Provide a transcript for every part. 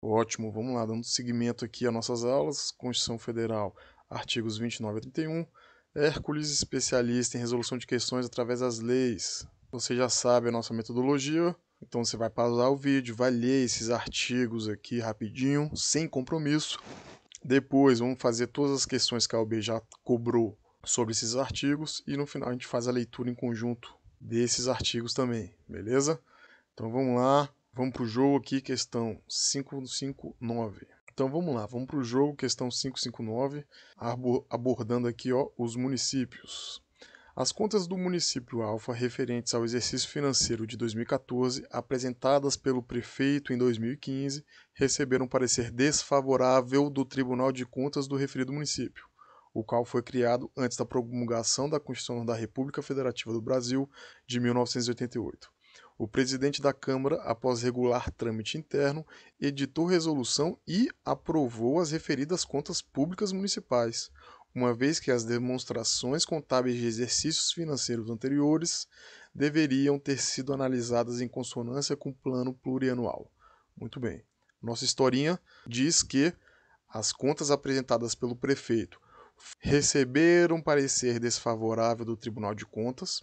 Ótimo, vamos lá, dando seguimento aqui às nossas aulas. Constituição Federal, artigos 29 a 31. Hércules, especialista em resolução de questões através das leis. Você já sabe a nossa metodologia, então você vai pausar o vídeo, vai ler esses artigos aqui rapidinho, sem compromisso. Depois vamos fazer todas as questões que a OAB já cobrou sobre esses artigos e no final a gente faz a leitura em conjunto desses artigos também, beleza? Então vamos lá, vamos para o jogo aqui, questão 559. Então vamos lá, vamos para o jogo, questão 559, abordando aqui os municípios. As contas do município Alfa referentes ao exercício financeiro de 2014, apresentadas pelo prefeito em 2015, receberam parecer desfavorável do Tribunal de Contas do referido município, o qual foi criado antes da promulgação da Constituição da República Federativa do Brasil de 1988. O presidente da Câmara, após regular trâmite interno, editou resolução e aprovou as referidas contas públicas municipais, uma vez que as demonstrações contábeis de exercícios financeiros anteriores deveriam ter sido analisadas em consonância com o plano plurianual. Muito bem. Nossa historinha diz que as contas apresentadas pelo prefeito receberam parecer desfavorável do Tribunal de Contas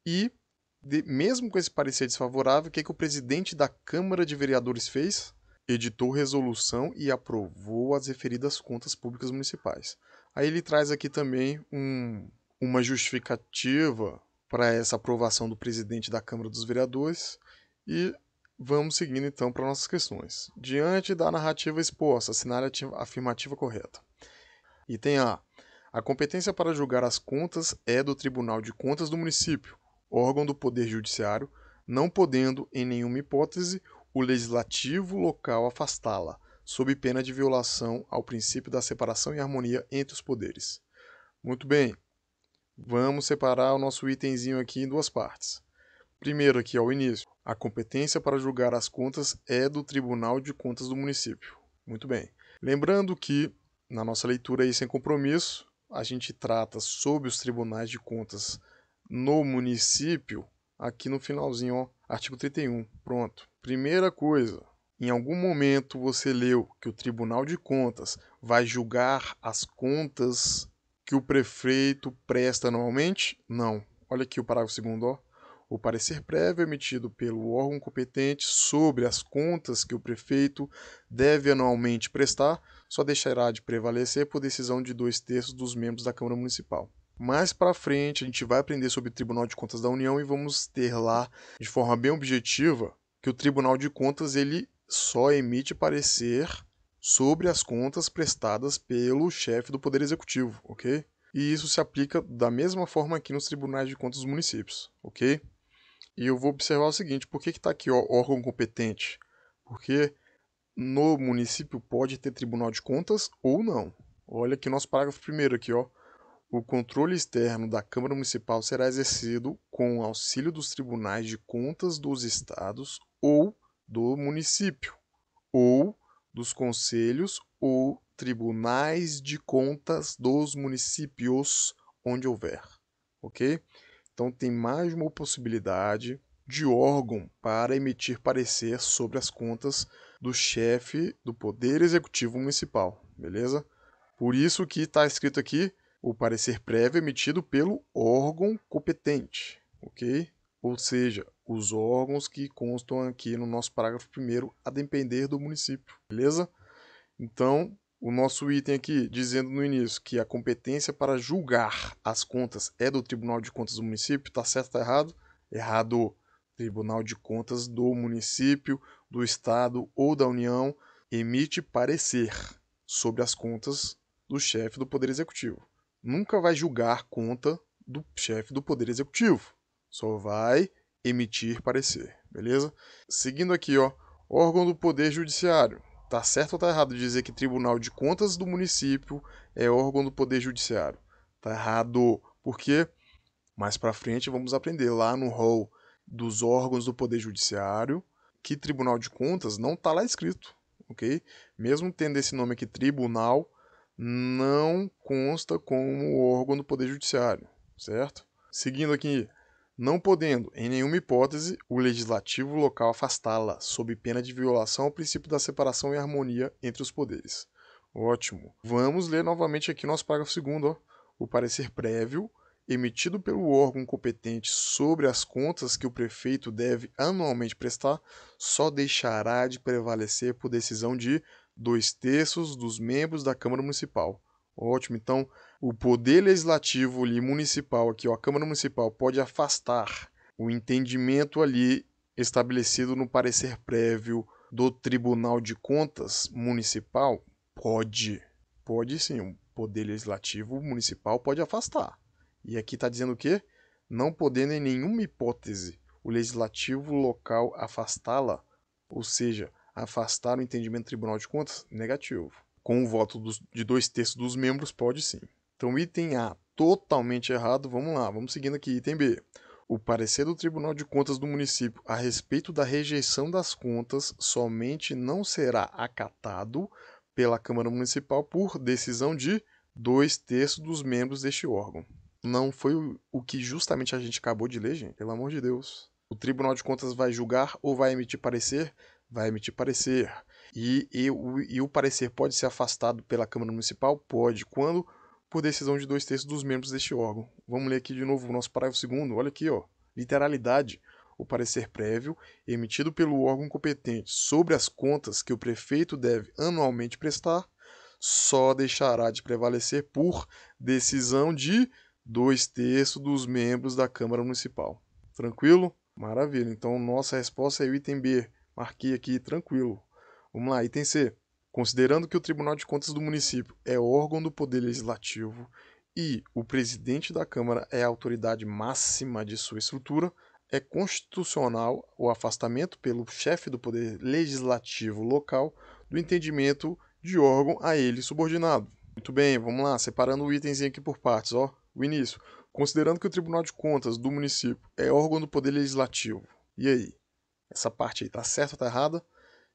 e, mesmo com esse parecer desfavorável, o que o presidente da Câmara de Vereadores fez? Editou resolução e aprovou as referidas contas públicas municipais. Aí ele traz aqui também uma justificativa para essa aprovação do presidente da Câmara dos Vereadores e vamos seguindo então para nossas questões. Diante da narrativa exposta, assinale a afirmativa correta. Item A. A competência para julgar as contas é do Tribunal de Contas do município, órgão do Poder Judiciário, não podendo, em nenhuma hipótese, o legislativo local afastá-la, sob pena de violação ao princípio da separação e harmonia entre os poderes. Muito bem, vamos separar o nosso itemzinho aqui em duas partes. Primeiro aqui ao início, a competência para julgar as contas é do Tribunal de Contas do município. Muito bem. Lembrando que, na nossa leitura aí sem compromisso, a gente trata sobre os tribunais de contas no município, aqui no finalzinho, ó, artigo 31. Pronto. Primeira coisa, em algum momento você leu que o Tribunal de Contas vai julgar as contas que o prefeito presta anualmente? Não. Olha aqui o parágrafo 2º, ó. O parecer prévio emitido pelo órgão competente sobre as contas que o prefeito deve anualmente prestar só deixará de prevalecer por decisão de 2/3 dos membros da Câmara Municipal. Mais para frente, a gente vai aprender sobre o Tribunal de Contas da União e vamos ter lá, de forma bem objetiva, que o Tribunal de Contas ele só emite parecer sobre as contas prestadas pelo chefe do Poder Executivo, ok? E isso se aplica da mesma forma aqui nos Tribunais de Contas dos municípios, ok? E eu vou observar o seguinte, por que está aqui ó, órgão competente? Porque no município pode ter Tribunal de Contas ou não. Olha aqui nosso parágrafo 1º aqui, ó. O controle externo da Câmara Municipal será exercido com o auxílio dos tribunais de contas dos estados ou do município, ou dos conselhos ou tribunais de contas dos municípios, onde houver, ok? Então tem mais uma possibilidade de órgão para emitir parecer sobre as contas do chefe do Poder Executivo Municipal, beleza? Por isso que está escrito aqui o parecer prévio emitido pelo órgão competente, ok? Ou seja, os órgãos que constam aqui no nosso parágrafo 1º, a depender do município, beleza? Então, o nosso item aqui, dizendo no início que a competência para julgar as contas é do Tribunal de Contas do município, tá certo ou tá errado? Errado. Tribunal de Contas do município, do estado ou da União emite parecer sobre as contas do chefe do Poder Executivo. Nunca vai julgar conta do chefe do Poder Executivo. Só vai emitir parecer, beleza? Seguindo aqui, ó, órgão do Poder Judiciário. Tá certo ou tá errado dizer que Tribunal de Contas do município é órgão do Poder Judiciário? Tá errado. Por quê? Mais pra frente vamos aprender lá no rol dos órgãos do Poder Judiciário que Tribunal de Contas não tá lá escrito, ok? Mesmo tendo esse nome aqui, Tribunal, não consta como órgão do Poder Judiciário, certo? Seguindo aqui, não podendo, em nenhuma hipótese, o legislativo local afastá-la, sob pena de violação ao princípio da separação e harmonia entre os poderes. Ótimo. Vamos ler novamente aqui nosso parágrafo 2º, ó. O parecer prévio, emitido pelo órgão competente sobre as contas que o prefeito deve anualmente prestar, só deixará de prevalecer por decisão de 2/3 dos membros da Câmara Municipal. Ótimo, então o poder legislativo ali, municipal, aqui, ó, a Câmara Municipal pode afastar o entendimento ali estabelecido no parecer prévio do Tribunal de Contas Municipal? Pode. Pode sim, o poder legislativo municipal pode afastar. E aqui está dizendo o quê? Não podendo em nenhuma hipótese o legislativo local afastá-la, ou seja, afastar o entendimento do Tribunal de Contas? Negativo. Com o voto de 2/3 dos membros, pode sim. Então, item A, totalmente errado. Vamos lá, vamos seguindo aqui. Item B. O parecer do Tribunal de Contas do município a respeito da rejeição das contas somente não será acatado pela Câmara Municipal por decisão de 2/3 dos membros deste órgão. Não foi o que justamente a gente acabou de ler, gente? Pelo amor de Deus. O Tribunal de Contas vai julgar ou vai emitir parecer? Vai emitir parecer. E o parecer pode ser afastado pela Câmara Municipal? Pode. Quando? Por decisão de 2/3 dos membros deste órgão. Vamos ler aqui de novo o nosso parágrafo 2º. Olha aqui, ó. Literalidade. O parecer prévio, emitido pelo órgão competente sobre as contas que o prefeito deve anualmente prestar, só deixará de prevalecer por decisão de 2/3 dos membros da Câmara Municipal. Tranquilo? Maravilha. Então, nossa resposta é o item B. Marquei aqui, tranquilo. Vamos lá, item C. Considerando que o Tribunal de Contas do município é órgão do Poder Legislativo e o presidente da Câmara é a autoridade máxima de sua estrutura, é constitucional o afastamento pelo chefe do Poder Legislativo local do entendimento de órgão a ele subordinado. Muito bem, vamos lá, separando o itemzinho aqui por partes, ó. O início. Considerando que o Tribunal de Contas do município é órgão do Poder Legislativo. E aí? Essa parte aí tá certa ou tá errada?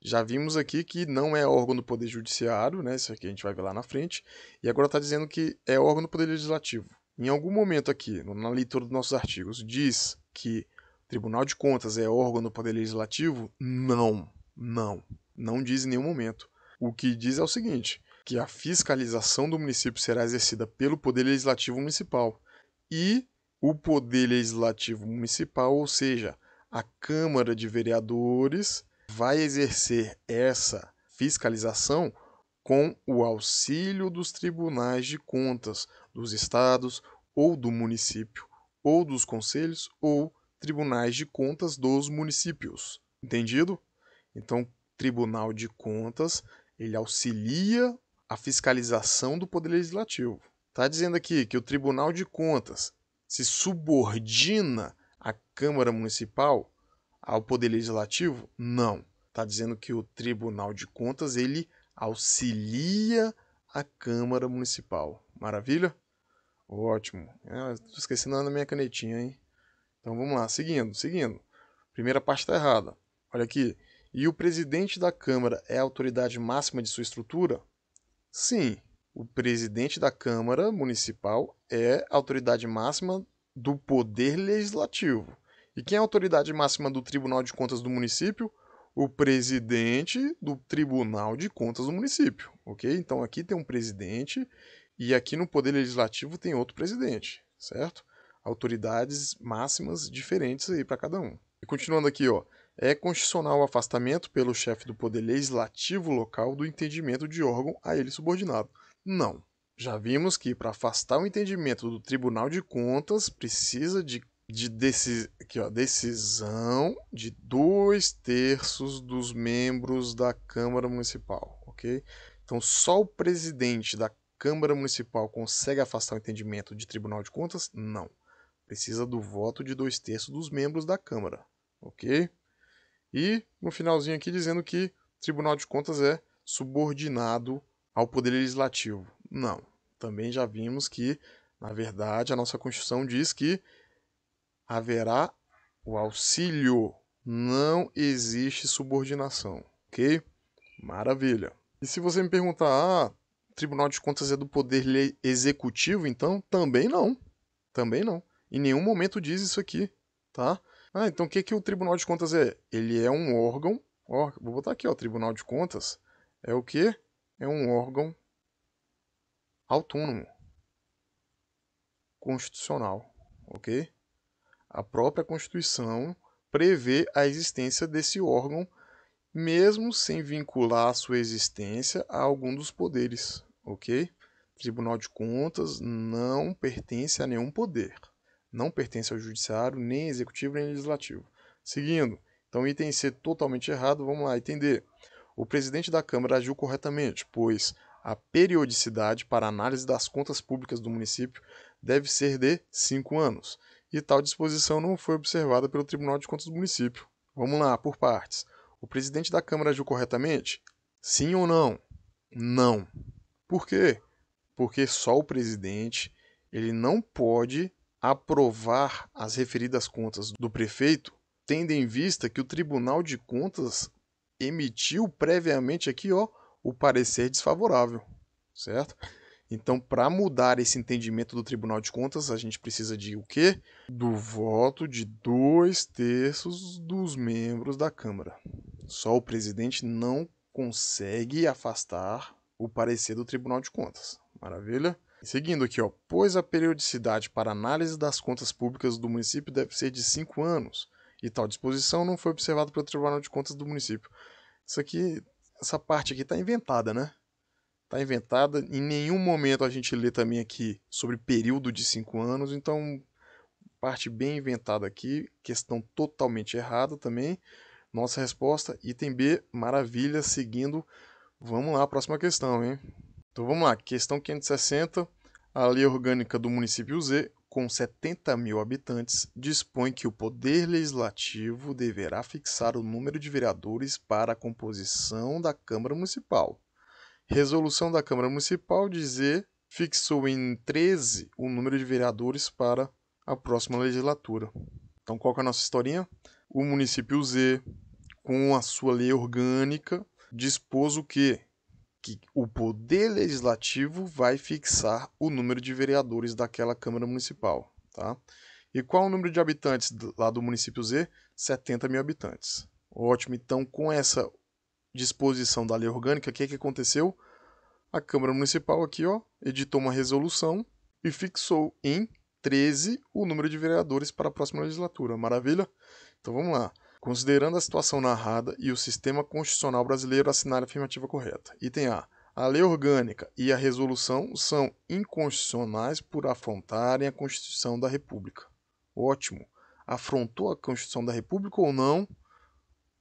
Já vimos aqui que não é órgão do Poder Judiciário, né? Isso aqui a gente vai ver lá na frente. E agora está dizendo que é órgão do Poder Legislativo. Em algum momento aqui, na leitura dos nossos artigos, diz que o Tribunal de Contas é órgão do Poder Legislativo? Não. Não diz em nenhum momento. O que diz é o seguinte, que a fiscalização do município será exercida pelo Poder Legislativo Municipal. E o Poder Legislativo Municipal, ou seja, a Câmara de Vereadores, vai exercer essa fiscalização com o auxílio dos tribunais de contas dos estados ou do município, ou dos conselhos ou tribunais de contas dos municípios. Entendido? Então, Tribunal de Contas, ele auxilia a fiscalização do Poder Legislativo. Está dizendo aqui que o Tribunal de Contas se subordina à Câmara Municipal, ao Poder Legislativo? Não. Está dizendo que o Tribunal de Contas ele auxilia a Câmara Municipal. Maravilha? Ótimo. Estou esquecendo da minha canetinha, hein? Então vamos lá, seguindo. Primeira parte está errada. Olha aqui. E o presidente da Câmara é a autoridade máxima de sua estrutura? Sim. O presidente da Câmara Municipal é a autoridade máxima do Poder Legislativo. E quem é a autoridade máxima do Tribunal de Contas do município? O presidente do Tribunal de Contas do município, ok? Então aqui tem um presidente e aqui no Poder Legislativo tem outro presidente, certo? Autoridades máximas diferentes aí para cada um. E continuando aqui, ó, é constitucional o afastamento pelo chefe do Poder Legislativo local do entendimento de órgão a ele subordinado. Não. Já vimos que para afastar o entendimento do Tribunal de Contas precisa de decisão de 2/3 dos membros da Câmara Municipal, ok? Então, só o presidente da Câmara Municipal consegue afastar o entendimento de Tribunal de Contas? Não. Precisa do voto de 2/3 dos membros da Câmara, ok? E no finalzinho aqui dizendo que o Tribunal de Contas é subordinado ao Poder Legislativo. Não. Também já vimos que, na verdade, a nossa Constituição diz que haverá o auxílio. Não existe subordinação, ok? Maravilha. E se você me perguntar, o Tribunal de Contas é do Poder Executivo, então? Também não. Também não. Em nenhum momento diz isso aqui. tá? Ah, então o que que o Tribunal de Contas é? Ele é um órgão, ó, vou botar aqui, ó, Tribunal de Contas é o quê? É um órgão autônomo, constitucional, ok? A própria Constituição prevê a existência desse órgão, mesmo sem vincular a sua existência a algum dos poderes, ok? Tribunal de Contas não pertence a nenhum poder. Não pertence ao judiciário, nem executivo, nem legislativo. Seguindo, então item C totalmente errado, vamos lá, item D. O presidente da Câmara agiu corretamente, pois a periodicidade para análise das contas públicas do município deve ser de 5 anos, e tal disposição não foi observada pelo Tribunal de Contas do município. Vamos lá, por partes. O presidente da Câmara agiu corretamente? Sim ou não? Não. Por quê? Porque só o presidente ele não pode aprovar as referidas contas do prefeito, tendo em vista que o Tribunal de Contas emitiu previamente aqui, ó, o parecer desfavorável, certo? Então, para mudar esse entendimento do Tribunal de Contas, a gente precisa de o quê? Do voto de 2/3 dos membros da Câmara. Só o presidente não consegue afastar o parecer do Tribunal de Contas. Maravilha? Seguindo aqui, ó, pois a periodicidade para análise das contas públicas do município deve ser de 5 anos, e tal disposição não foi observada pelo Tribunal de Contas do município. Isso aqui, essa parte aqui está inventada, né? Está inventada. Em nenhum momento a gente lê também aqui sobre período de 5 anos, então parte bem inventada aqui, questão totalmente errada também. Nossa resposta, item B, maravilha, seguindo. Vamos lá, próxima questão, hein? Então vamos lá, questão 560. A lei orgânica do município Z, com 70 mil habitantes, dispõe que o Poder Legislativo deverá fixar o número de vereadores para a composição da Câmara Municipal. Resolução da Câmara Municipal de Z fixou em 13 o número de vereadores para a próxima legislatura. Então qual que é a nossa historinha? O município Z, com a sua lei orgânica, dispôs o quê? Que o Poder Legislativo vai fixar o número de vereadores daquela Câmara Municipal, tá? E qual o número de habitantes lá do município Z? 70 mil habitantes. Ótimo, então com essa disposição da lei orgânica, o que aconteceu? A Câmara Municipal aqui, ó, editou uma resolução e fixou em 13 o número de vereadores para a próxima legislatura. Maravilha? Então vamos lá. Considerando a situação narrada e o sistema constitucional brasileiro, assinar a afirmativa correta. Item A. A lei orgânica e a resolução são inconstitucionais por afrontarem a Constituição da República. Ótimo. Afrontou a Constituição da República ou não?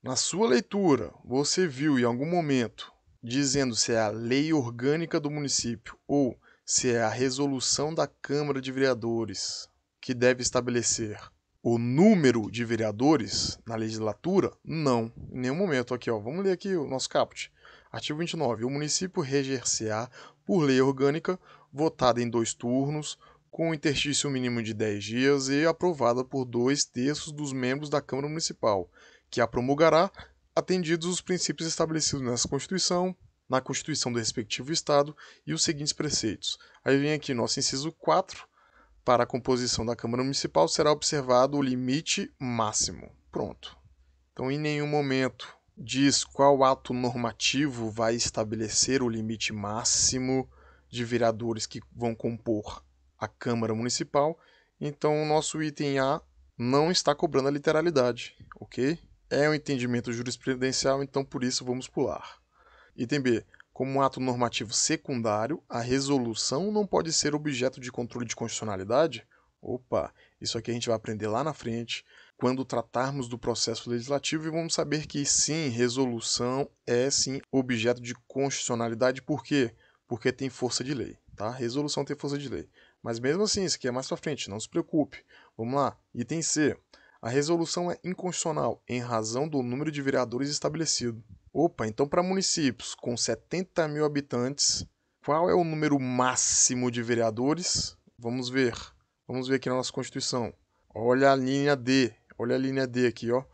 Na sua leitura, você viu em algum momento dizendo se é a lei orgânica do município ou se é a resolução da Câmara de Vereadores que deve estabelecer o número de vereadores na legislatura? Não, em nenhum momento. Aqui, ó, vamos ler aqui o nosso caput. Artigo 29. O município reger-se-á por lei orgânica, votada em 2 turnos, com um interstício mínimo de 10 dias e aprovada por 2/3 dos membros da Câmara Municipal, que a promulgará, atendidos os princípios estabelecidos nessa Constituição, na Constituição do respectivo Estado e os seguintes preceitos. Aí vem aqui nosso inciso 4. Para a composição da Câmara Municipal será observado o limite máximo. Pronto. Então, em nenhum momento diz qual ato normativo vai estabelecer o limite máximo de vereadores que vão compor a Câmara Municipal. Então, o nosso item A não está cobrando a literalidade, ok? É um entendimento jurisprudencial, então por isso vamos pular. Item B. Como um ato normativo secundário, a resolução não pode ser objeto de controle de constitucionalidade? Opa, isso aqui a gente vai aprender lá na frente, quando tratarmos do processo legislativo, e vamos saber que sim, resolução é sim objeto de constitucionalidade. Por quê? Porque tem força de lei, tá? Resolução tem força de lei. Mas mesmo assim, isso aqui é mais pra frente, não se preocupe. Vamos lá, item C. A resolução é inconstitucional em razão do número de vereadores estabelecido. Opa, então para municípios com 70 mil habitantes, qual é o número máximo de vereadores? Vamos ver. Vamos ver aqui na nossa Constituição. Olha a linha D. Olha a linha D aqui, ó.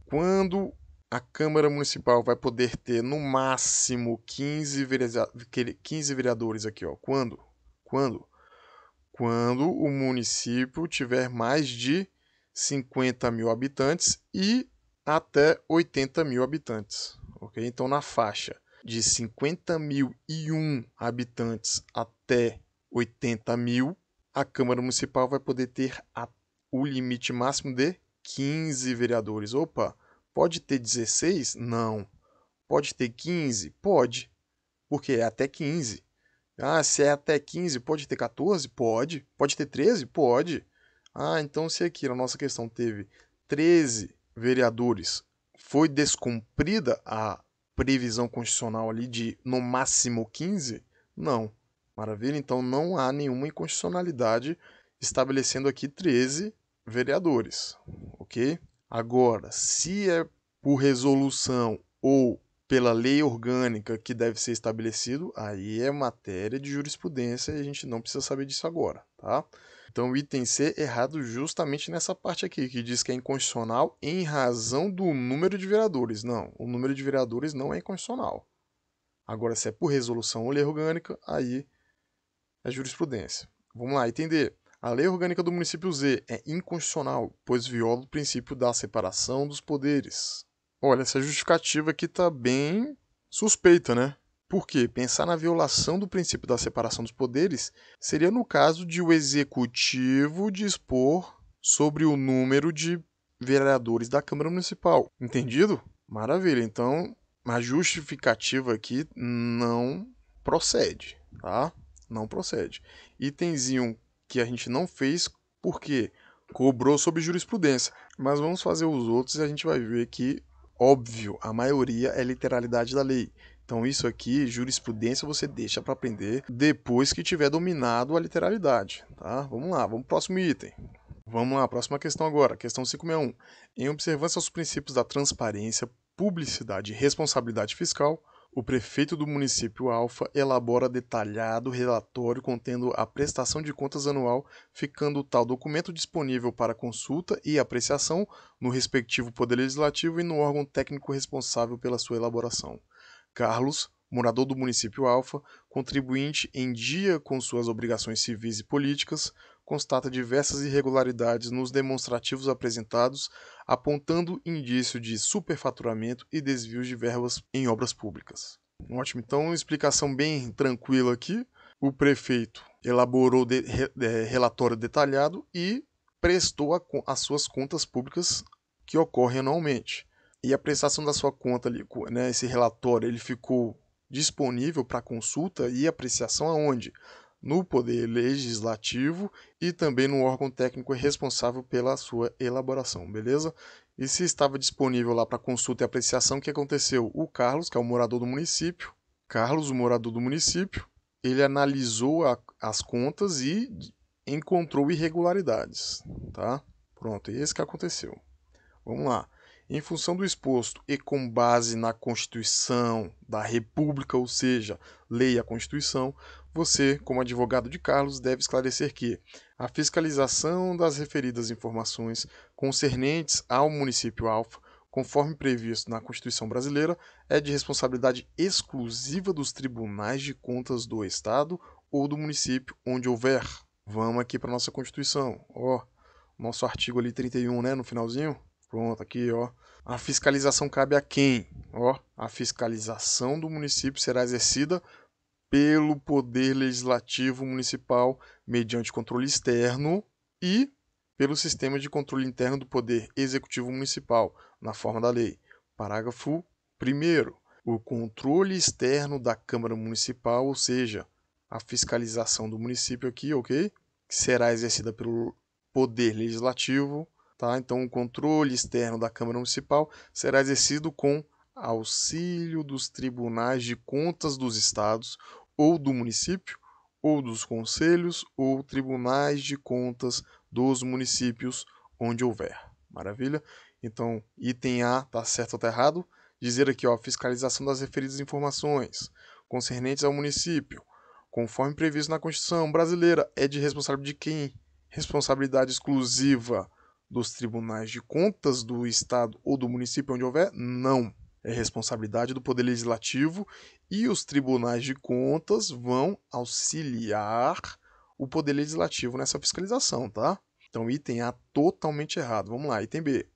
Quando a Câmara Municipal vai poder ter no máximo 15 vereadores aqui, ó. Quando? Quando o município tiver mais de 50 mil habitantes e até 80 mil habitantes. Ok? Então, na faixa de 50.001 habitantes até 80 mil, a Câmara Municipal vai poder ter o limite máximo de 15 vereadores. Opa, pode ter 16? Não. Pode ter 15? Pode, porque é até 15. Ah, se é até 15, pode ter 14? Pode. Pode ter 13? Pode. Ah, então se aqui na nossa questão teve 13 vereadores, foi descumprida a previsão constitucional ali de no máximo 15? Não. Maravilha? Então não há nenhuma inconstitucionalidade estabelecendo aqui 13 vereadores, ok? Agora, se é por resolução ou pela lei orgânica que deve ser estabelecido, aí é matéria de jurisprudência e a gente não precisa saber disso agora, tá? Então o item C é errado justamente nessa parte aqui, que diz que é inconstitucional em razão do número de vereadores. Não, o número de vereadores não é inconstitucional. Agora, se é por resolução ou lei orgânica, aí é jurisprudência. Vamos lá, item D. A lei orgânica do município Z é inconstitucional, pois viola o princípio da separação dos poderes. Olha, essa justificativa aqui tá bem suspeita, né? Por quê? Pensar na violação do princípio da separação dos poderes seria no caso de o executivo dispor sobre o número de vereadores da Câmara Municipal. Entendido? Maravilha. Então, a justificativa aqui não procede, tá? Não procede. Itemzinho que a gente não fez porque cobrou sobre jurisprudência. Mas vamos fazer os outros e a gente vai ver que, óbvio, a maioria é literalidade da lei. Então isso aqui, jurisprudência, você deixa para aprender depois que tiver dominado a literalidade, tá? Vamos lá, vamos pro próximo item. Vamos lá, próxima questão agora, questão 561. Em observância aos princípios da transparência, publicidade e responsabilidade fiscal, o prefeito do município Alfa elabora detalhado relatório contendo a prestação de contas anual, ficando tal documento disponível para consulta e apreciação no respectivo Poder Legislativo e no órgão técnico responsável pela sua elaboração. Carlos, morador do município Alfa, contribuinte em dia com suas obrigações civis e políticas, constata diversas irregularidades nos demonstrativos apresentados, apontando indício de superfaturamento e desvios de verbas em obras públicas. Ótimo, então explicação bem tranquila aqui. O prefeito elaborou relatório detalhado e prestou as suas contas públicas que ocorrem anualmente. E a prestação da sua conta ali, né, esse relatório, ele ficou disponível para consulta e apreciação aonde? No Poder Legislativo e também no órgão técnico responsável pela sua elaboração, beleza? E se estava disponível lá para consulta e apreciação, o que aconteceu? O Carlos, que é o morador do município, ele analisou as contas e encontrou irregularidades, tá? Pronto, esse que aconteceu. Vamos lá. Em função do exposto e com base na Constituição da República, ou seja, lei e a Constituição, você, como advogado de Carlos, deve esclarecer que a fiscalização das referidas informações concernentes ao município Alfa, conforme previsto na Constituição brasileira, é de responsabilidade exclusiva dos tribunais de contas do Estado ou do município onde houver. Vamos aqui para nossa Constituição. Ó, nosso artigo ali 31, né, no finalzinho. Pronto, aqui, ó. A fiscalização cabe a quem? Ó, a fiscalização do município será exercida pelo Poder Legislativo Municipal mediante controle externo e pelo sistema de controle interno do Poder Executivo Municipal, na forma da lei. Parágrafo 1º. O controle externo da Câmara Municipal, ou seja, a fiscalização do município aqui, ok? Que será exercida pelo Poder Legislativo. Tá? Então, o controle externo da Câmara Municipal será exercido com auxílio dos tribunais de contas dos estados ou do município, ou dos conselhos, ou tribunais de contas dos municípios, onde houver. Maravilha? Então, item A, tá certo ou tá errado? Dizer aqui, ó, fiscalização das referidas informações concernentes ao município, conforme previsto na Constituição brasileira, é de responsabilidade de quem? Responsabilidade exclusiva dos tribunais de contas do estado ou do município onde houver? Não. É responsabilidade do Poder Legislativo e os tribunais de contas vão auxiliar o Poder Legislativo nessa fiscalização, tá? Então, item A totalmente errado. Vamos lá, item B.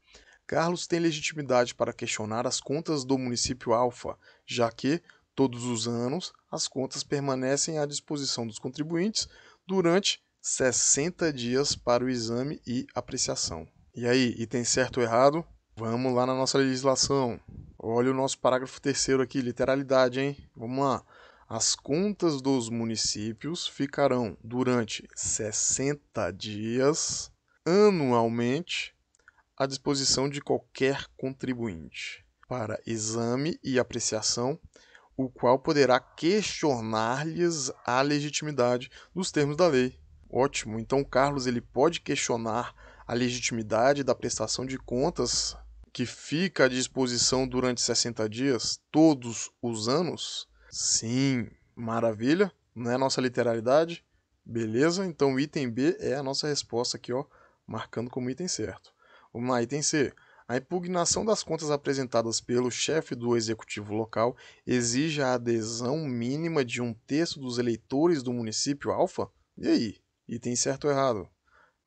Carlos tem legitimidade para questionar as contas do município Alfa, já que, todos os anos, as contas permanecem à disposição dos contribuintes durante 60 dias para o exame e apreciação. E aí, item certo ou errado? Vamos lá na nossa legislação. Olha o nosso parágrafo 3º aqui, literalidade, hein? Vamos lá. As contas dos municípios ficarão durante 60 dias anualmente à disposição de qualquer contribuinte para exame e apreciação, o qual poderá questionar-lhes a legitimidade dos termos da lei. Ótimo, então o Carlos ele pode questionar a legitimidade da prestação de contas que fica à disposição durante 60 dias, todos os anos? Sim, maravilha, não é a nossa literalidade? Beleza, então o item B é a nossa resposta aqui, ó, marcando como item certo. Vamos lá, item C. A impugnação das contas apresentadas pelo chefe do executivo local exige a adesão mínima de 1/3 dos eleitores do município Alfa? E aí? Item certo ou errado?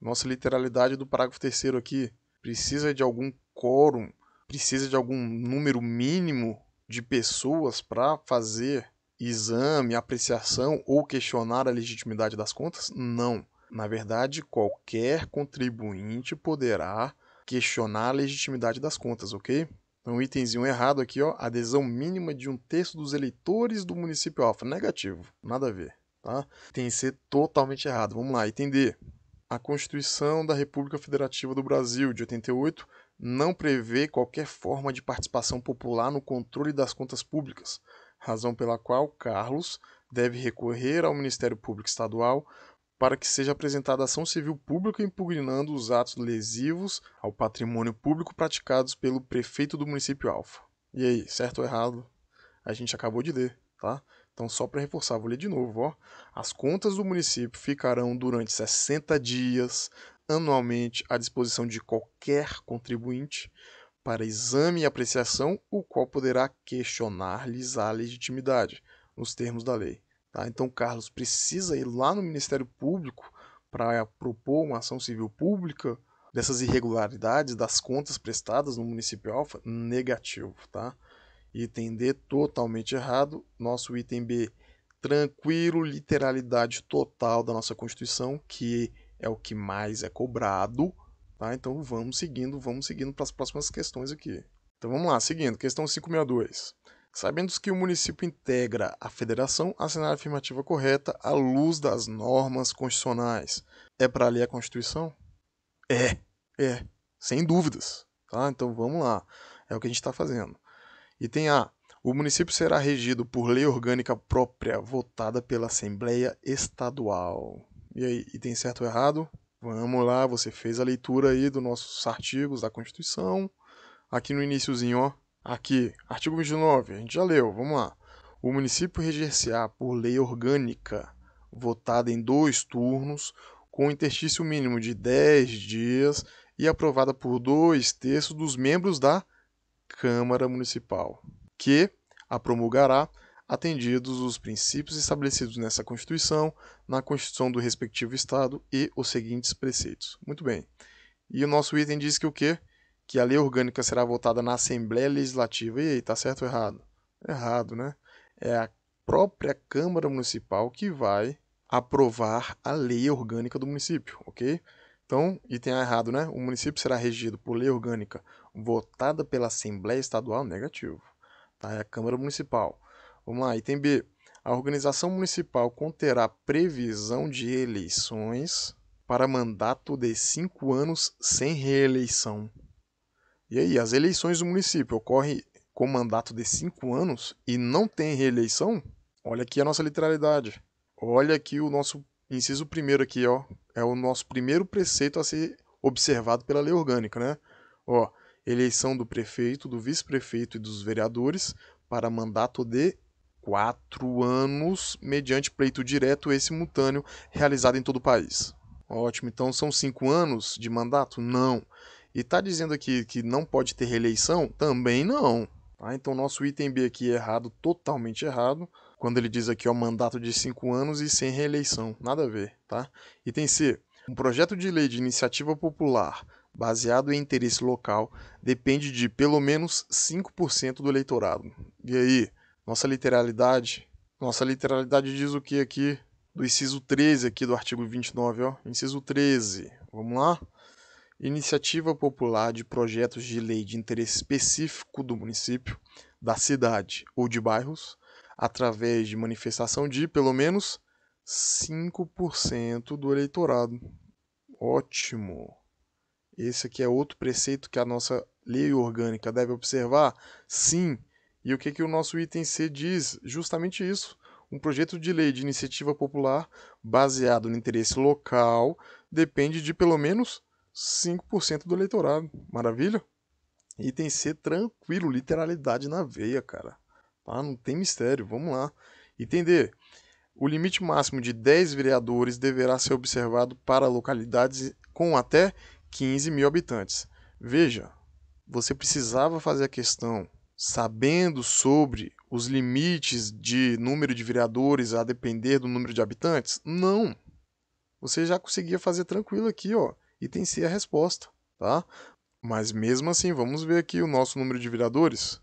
Nossa literalidade do parágrafo 3º aqui. Precisa de algum quórum? Precisa de algum número mínimo de pessoas para fazer exame, apreciação ou questionar a legitimidade das contas? Não. Na verdade, qualquer contribuinte poderá questionar a legitimidade das contas, ok? Então, itemzinho errado aqui, ó, adesão mínima de 1/3 dos eleitores do município Alfa. Negativo, nada a ver, tá? Tem que ser totalmente errado. Vamos lá, item D. A Constituição da República Federativa do Brasil, de 88, não prevê qualquer forma de participação popular no controle das contas públicas, razão pela qual Carlos deve recorrer ao Ministério Público Estadual para que seja apresentada ação civil pública impugnando os atos lesivos ao patrimônio público praticados pelo prefeito do município Alfa. E aí, certo ou errado? A gente acabou de ler, tá? Então, só para reforçar, vou ler de novo, ó. As contas do município ficarão durante 60 dias anualmente à disposição de qualquer contribuinte para exame e apreciação, o qual poderá questionar-lhes a legitimidade, nos termos da lei. Tá? Então, Carlos precisa ir lá no Ministério Público para propor uma ação civil pública dessas irregularidades das contas prestadas no município Alfa? Negativo, tá? Item D, totalmente errado. Nosso item B, tranquilo, literalidade total da nossa Constituição, que é o que mais é cobrado. Tá? Então vamos seguindo para as próximas questões aqui. Então vamos lá, seguindo, questão 562. Sabendo que o município integra a federação, assinar a afirmativa correta à luz das normas constitucionais. É para ler a Constituição? É, sem dúvidas. Tá? Então vamos lá, é o que a gente está fazendo. Item A. O município será regido por lei orgânica própria, votada pela Assembleia Estadual. E aí, item certo ou errado? Vamos lá, você fez a leitura aí dos nossos artigos da Constituição. Aqui no iniciozinho, ó. Aqui, artigo 29, a gente já leu, vamos lá. O município reger-se-á por lei orgânica, votada em 2 turnos, com interstício mínimo de 10 dias e aprovada por 2/3 dos membros da Câmara Municipal, que a promulgará atendidos os princípios estabelecidos nessa Constituição, na Constituição do respectivo Estado e os seguintes preceitos. Muito bem. E o nosso item diz que o quê? Que a lei orgânica será votada na Assembleia Legislativa. E aí, tá certo ou errado? Errado, né? É a própria Câmara Municipal que vai aprovar a lei orgânica do município, ok? Então, item A errado, né? O município será regido por lei orgânica votada pela Assembleia Estadual, negativo. Tá? É a Câmara Municipal. Vamos lá, item B. A organização municipal conterá previsão de eleições para mandato de 5 anos sem reeleição. E aí, as eleições do município ocorrem com mandato de 5 anos e não tem reeleição? Olha aqui a nossa literalidade. Olha aqui o nosso inciso primeiro aqui, ó. É o nosso primeiro preceito a ser observado pela lei orgânica, né? Ó, eleição do prefeito, do vice-prefeito e dos vereadores para mandato de 4 anos, mediante pleito direto e simultâneo, realizado em todo o país. Ótimo, então são 5 anos de mandato? Não. E está dizendo aqui que não pode ter reeleição? Também não. Tá? Então nosso item B aqui é errado, totalmente errado, quando ele diz aqui, ó, mandato de 5 anos e sem reeleição. Nada a ver, tá? Item C. Um projeto de lei de iniciativa popular baseado em interesse local depende de pelo menos 5% do eleitorado. E aí, nossa literalidade? Nossa literalidade diz o que aqui? Do inciso 13 aqui do artigo 29, ó. Inciso 13. Vamos lá? Iniciativa popular de projetos de lei de interesse específico do município, da cidade ou de bairros, através de manifestação de pelo menos 5% do eleitorado. Ótimo! Esse aqui é outro preceito que a nossa lei orgânica deve observar? Sim. E o que, que o nosso item C diz? Justamente isso. Um projeto de lei de iniciativa popular baseado no interesse local depende de pelo menos 5% do eleitorado. Maravilha? Item C tranquilo, literalidade na veia, cara. Tá? Não tem mistério, vamos lá. Item D. O limite máximo de 10 vereadores deverá ser observado para localidades com até 15 mil habitantes. Veja, você precisava fazer a questão sabendo sobre os limites de número de vereadores a depender do número de habitantes? Não. Você já conseguia fazer tranquilo aqui, ó. E tem C a resposta, tá? Mas mesmo assim, vamos ver aqui o nosso número de vereadores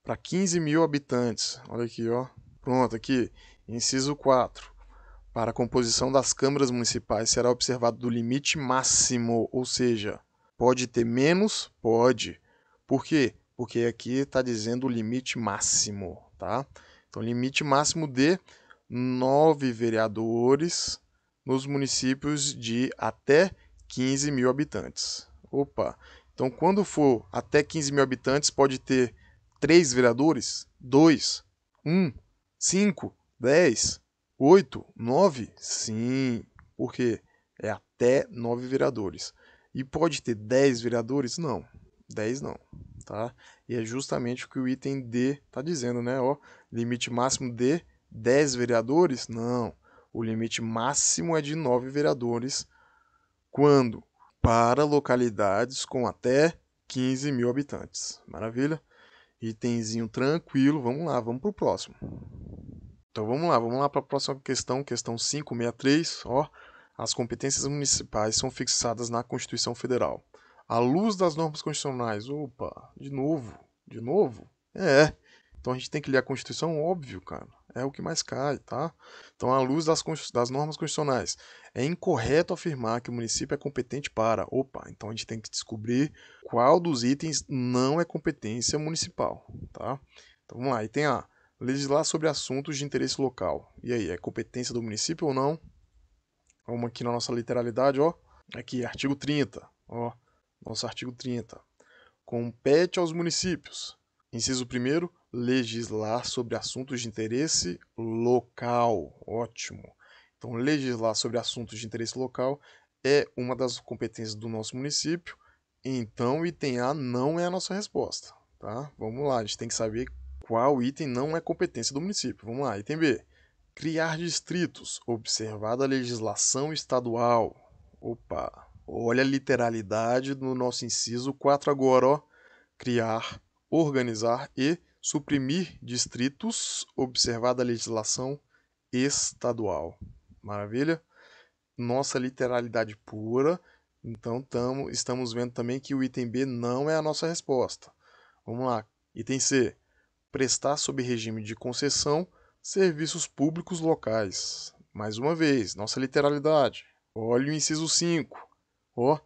para 15 mil habitantes. Olha aqui, ó. Pronto, aqui. Inciso 4. Para a composição das câmaras municipais será observado do limite máximo, ou seja, pode ter menos? Pode. Por quê? Porque aqui está dizendo o limite máximo, tá? Então, limite máximo de 9 vereadores nos municípios de até 15 mil habitantes. Opa! Então, quando for até 15 mil habitantes, pode ter 3 vereadores? 2, 1, 5, 10, 8, 9? Sim, porque é até 9 vereadores. E pode ter 10 vereadores? Não, 10 não, tá? E é justamente o que o item D está dizendo, né? Ó, limite máximo de 10 vereadores? Não, o limite máximo é de 9 vereadores. Quando? Para localidades com até 15 mil habitantes. Maravilha? Itemzinho tranquilo, vamos lá, vamos para o próximo. Então vamos lá para a próxima questão, questão 563, ó. As competências municipais são fixadas na Constituição Federal. À luz das normas constitucionais, opa, de novo? É, então a gente tem que ler a Constituição, óbvio, cara, é o que mais cai, tá? Então, à luz das normas constitucionais, é incorreto afirmar que o município é competente para, opa, então a gente tem que descobrir qual dos itens não é competência municipal, tá? Então vamos lá, item A. Legislar sobre assuntos de interesse local. E aí, é competência do município ou não? Vamos aqui na nossa literalidade, ó. Aqui, artigo 30. Ó, nosso artigo 30. Compete aos municípios. Inciso 1º, legislar sobre assuntos de interesse local. Ótimo. Então, legislar sobre assuntos de interesse local é uma das competências do nosso município. Então, item A não é a nossa resposta, tá? Vamos lá, a gente tem que saber qual item não é competência do município. Vamos lá, item B. Criar distritos, observada a legislação estadual. Opa, olha a literalidade no nosso inciso 4 agora, ó. Criar, organizar e suprimir distritos, observada a legislação estadual. Maravilha? Nossa literalidade pura. Então estamos vendo também que o item B não é a nossa resposta. Vamos lá. Item C. Prestar sob regime de concessão serviços públicos locais. Mais uma vez, nossa literalidade. Olha o inciso 5. Ó,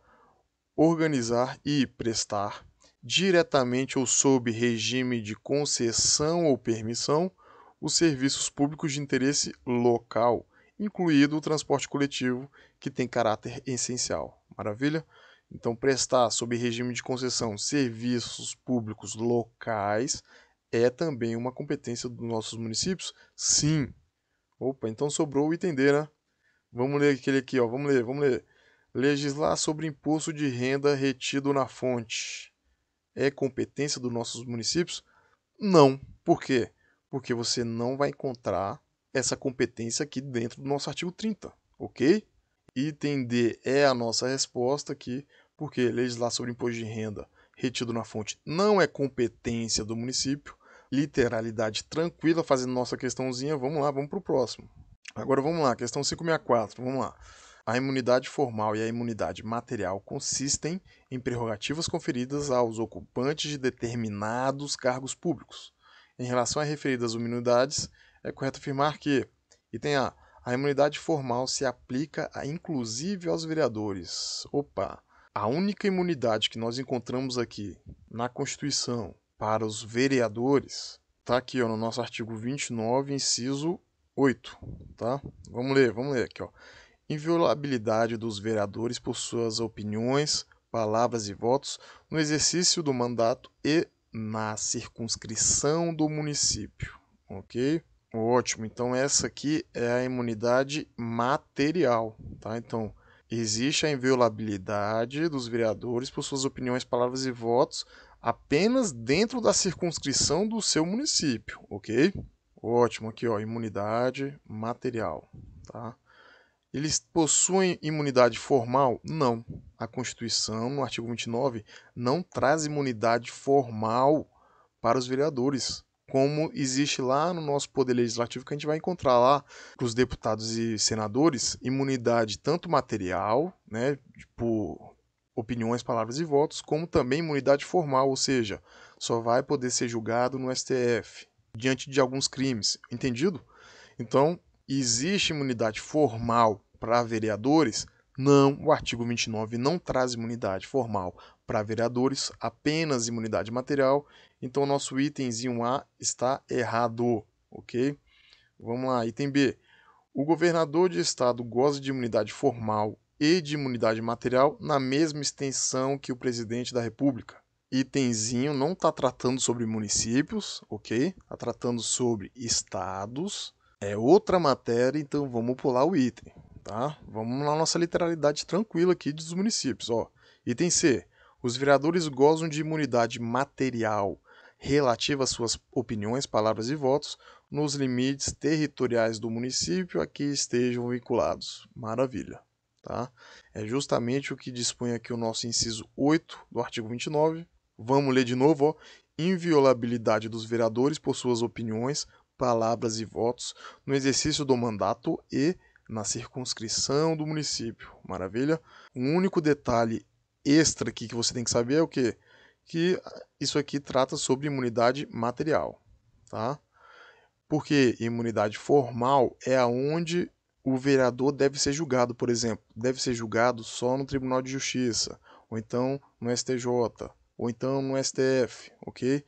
organizar e prestar diretamente ou sob regime de concessão ou permissão os serviços públicos de interesse local, incluído o transporte coletivo, que tem caráter essencial. Maravilha? Então, prestar sob regime de concessão serviços públicos locais é também uma competência dos nossos municípios? Sim. Opa, então sobrou o item D, né? Vamos ler aquele aqui, ó. Vamos ler. Legislar sobre imposto de renda retido na fonte. É competência dos nossos municípios? Não. Por quê? Porque você não vai encontrar essa competência aqui dentro do nosso artigo 30, ok? Item D é a nossa resposta aqui, porque legislar sobre imposto de renda retido na fonte não é competência do município. Literalidade tranquila, fazendo nossa questãozinha. Vamos lá, vamos para o próximo. Agora vamos lá, questão 564, vamos lá. A imunidade formal e a imunidade material consistem em prerrogativas conferidas aos ocupantes de determinados cargos públicos. Em relação a referidas imunidades, é correto afirmar que, item a imunidade formal se aplica inclusive aos vereadores. Opa! A única imunidade que nós encontramos aqui na Constituição para os vereadores está aqui ó, no nosso artigo 29, inciso 8. Tá? Vamos ler aqui. Ó. Inviolabilidade dos vereadores por suas opiniões, palavras e votos no exercício do mandato e na circunscrição do município. Ok? Ótimo. Então essa aqui é a imunidade material. Tá? Então existe a inviolabilidade dos vereadores por suas opiniões, palavras e votos apenas dentro da circunscrição do seu município. Ok? Ótimo. Aqui ó, imunidade material. Tá? Eles possuem imunidade formal? Não. A Constituição, no artigo 29, não traz imunidade formal para os vereadores, como existe lá no nosso Poder Legislativo, que a gente vai encontrar lá para os deputados e senadores, imunidade tanto material, né, por opiniões, palavras e votos, como também imunidade formal, ou seja, só vai poder ser julgado no STF, diante de alguns crimes. Entendido? Então, existe imunidade formal para vereadores? Não, o artigo 29 não traz imunidade formal para vereadores, apenas imunidade material. Então, nosso itemzinho A está errado, ok? Vamos lá, item B. O governador de estado goza de imunidade formal e de imunidade material na mesma extensão que o presidente da República. Itemzinho não está tratando sobre municípios, ok? Está tratando sobre estados. É outra matéria, então vamos pular o item, tá? Vamos na nossa literalidade tranquila aqui dos municípios, ó. Item C. Os vereadores gozam de imunidade material relativa às suas opiniões, palavras e votos nos limites territoriais do município a que estejam vinculados. Maravilha, tá? É justamente o que dispõe aqui o nosso inciso 8 do artigo 29. Vamos ler de novo, ó. Inviolabilidade dos vereadores por suas opiniões, palavras e votos no exercício do mandato e na circunscrição do município. Maravilha? Um único detalhe extra aqui que você tem que saber é o quê? Que isso aqui trata sobre imunidade material, tá? Porque imunidade formal é aonde o vereador deve ser julgado, por exemplo, deve ser julgado só no Tribunal de Justiça, ou então no STJ, ou então no STF, ok?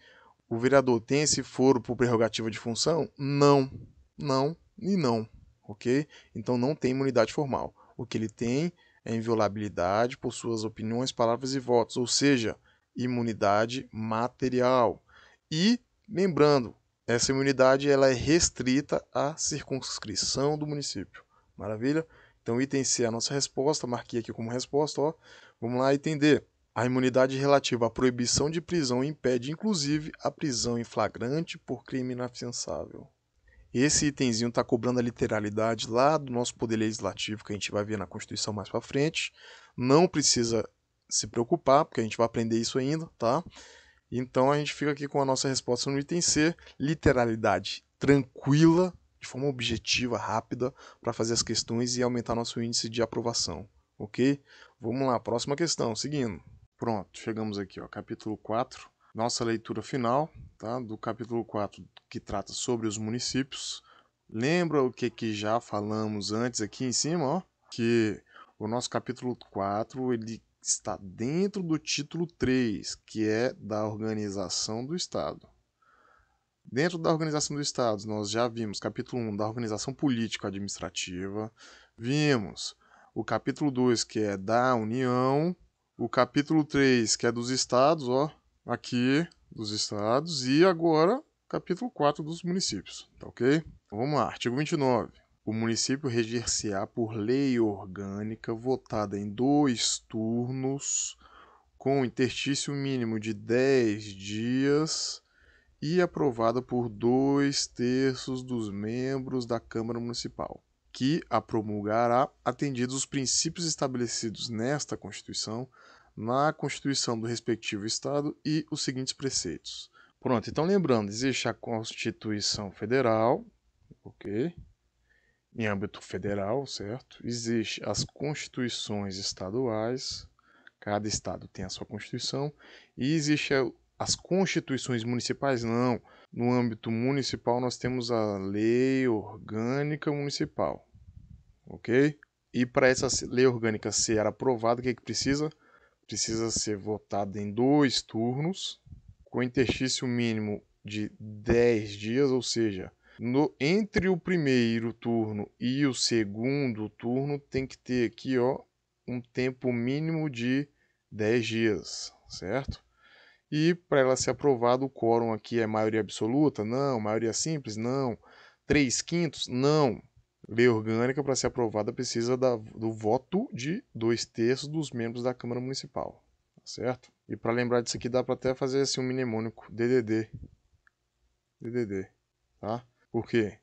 O vereador tem esse foro por prerrogativa de função? Não, não e não, ok? Então não tem imunidade formal. O que ele tem é inviolabilidade por suas opiniões, palavras e votos, ou seja, imunidade material. E, lembrando, essa imunidade ela é restrita à circunscrição do município. Maravilha? Então, item C é a nossa resposta, marquei aqui como resposta. Ó. Vamos lá, item D. A imunidade relativa à proibição de prisão impede, inclusive, a prisão em flagrante por crime inafiançável. Esse itemzinho está cobrando a literalidade lá do nosso Poder Legislativo, que a gente vai ver na Constituição mais para frente. Não precisa se preocupar, porque a gente vai aprender isso ainda, tá? Então a gente fica aqui com a nossa resposta no item C, literalidade tranquila, de forma objetiva, rápida, para fazer as questões e aumentar nosso índice de aprovação, ok? Vamos lá, próxima questão, seguindo. Pronto, chegamos aqui, ó, capítulo 4, nossa leitura final, tá? Do capítulo 4, que trata sobre os municípios. Lembra o que já falamos antes aqui em cima, ó? Que o nosso capítulo 4, ele está dentro do título 3, que é da organização do Estado. Dentro da organização do Estado, nós já vimos capítulo 1 da organização político-administrativa, vimos o capítulo 2, que é da União, o capítulo 3, que é dos estados, ó, aqui, dos estados, e agora, capítulo 4 dos municípios, tá ok? Então, vamos lá, artigo 29. O município reger-se-á por lei orgânica votada em 2 turnos, com interstício mínimo de 10 dias e aprovada por 2/3 dos membros da Câmara Municipal, que a promulgará atendidos os princípios estabelecidos nesta Constituição, na Constituição do respectivo Estado e os seguintes preceitos. Pronto, então lembrando, existe a Constituição Federal, ok? em âmbito federal, certo? Existem as constituições estaduais, cada estado tem a sua constituição, e existem as constituições municipais, não. No âmbito municipal nós temos a lei orgânica municipal, ok? E para essa lei orgânica ser aprovada, o que precisa? Precisa ser votada em 2 turnos, com interstício mínimo de 10 dias, ou seja, entre o primeiro turno e o segundo turno tem que ter aqui um tempo mínimo de 10 dias, certo? E para ela ser aprovada, o quórum aqui é maioria absoluta? Não. Maioria simples? Não. 3/5? Não. Lei orgânica, para ser aprovada, precisa do voto de 2/3 dos membros da Câmara Municipal, certo? E para lembrar disso aqui, dá para até fazer assim um mnemônico, DDD. DDD, tá? Por quê?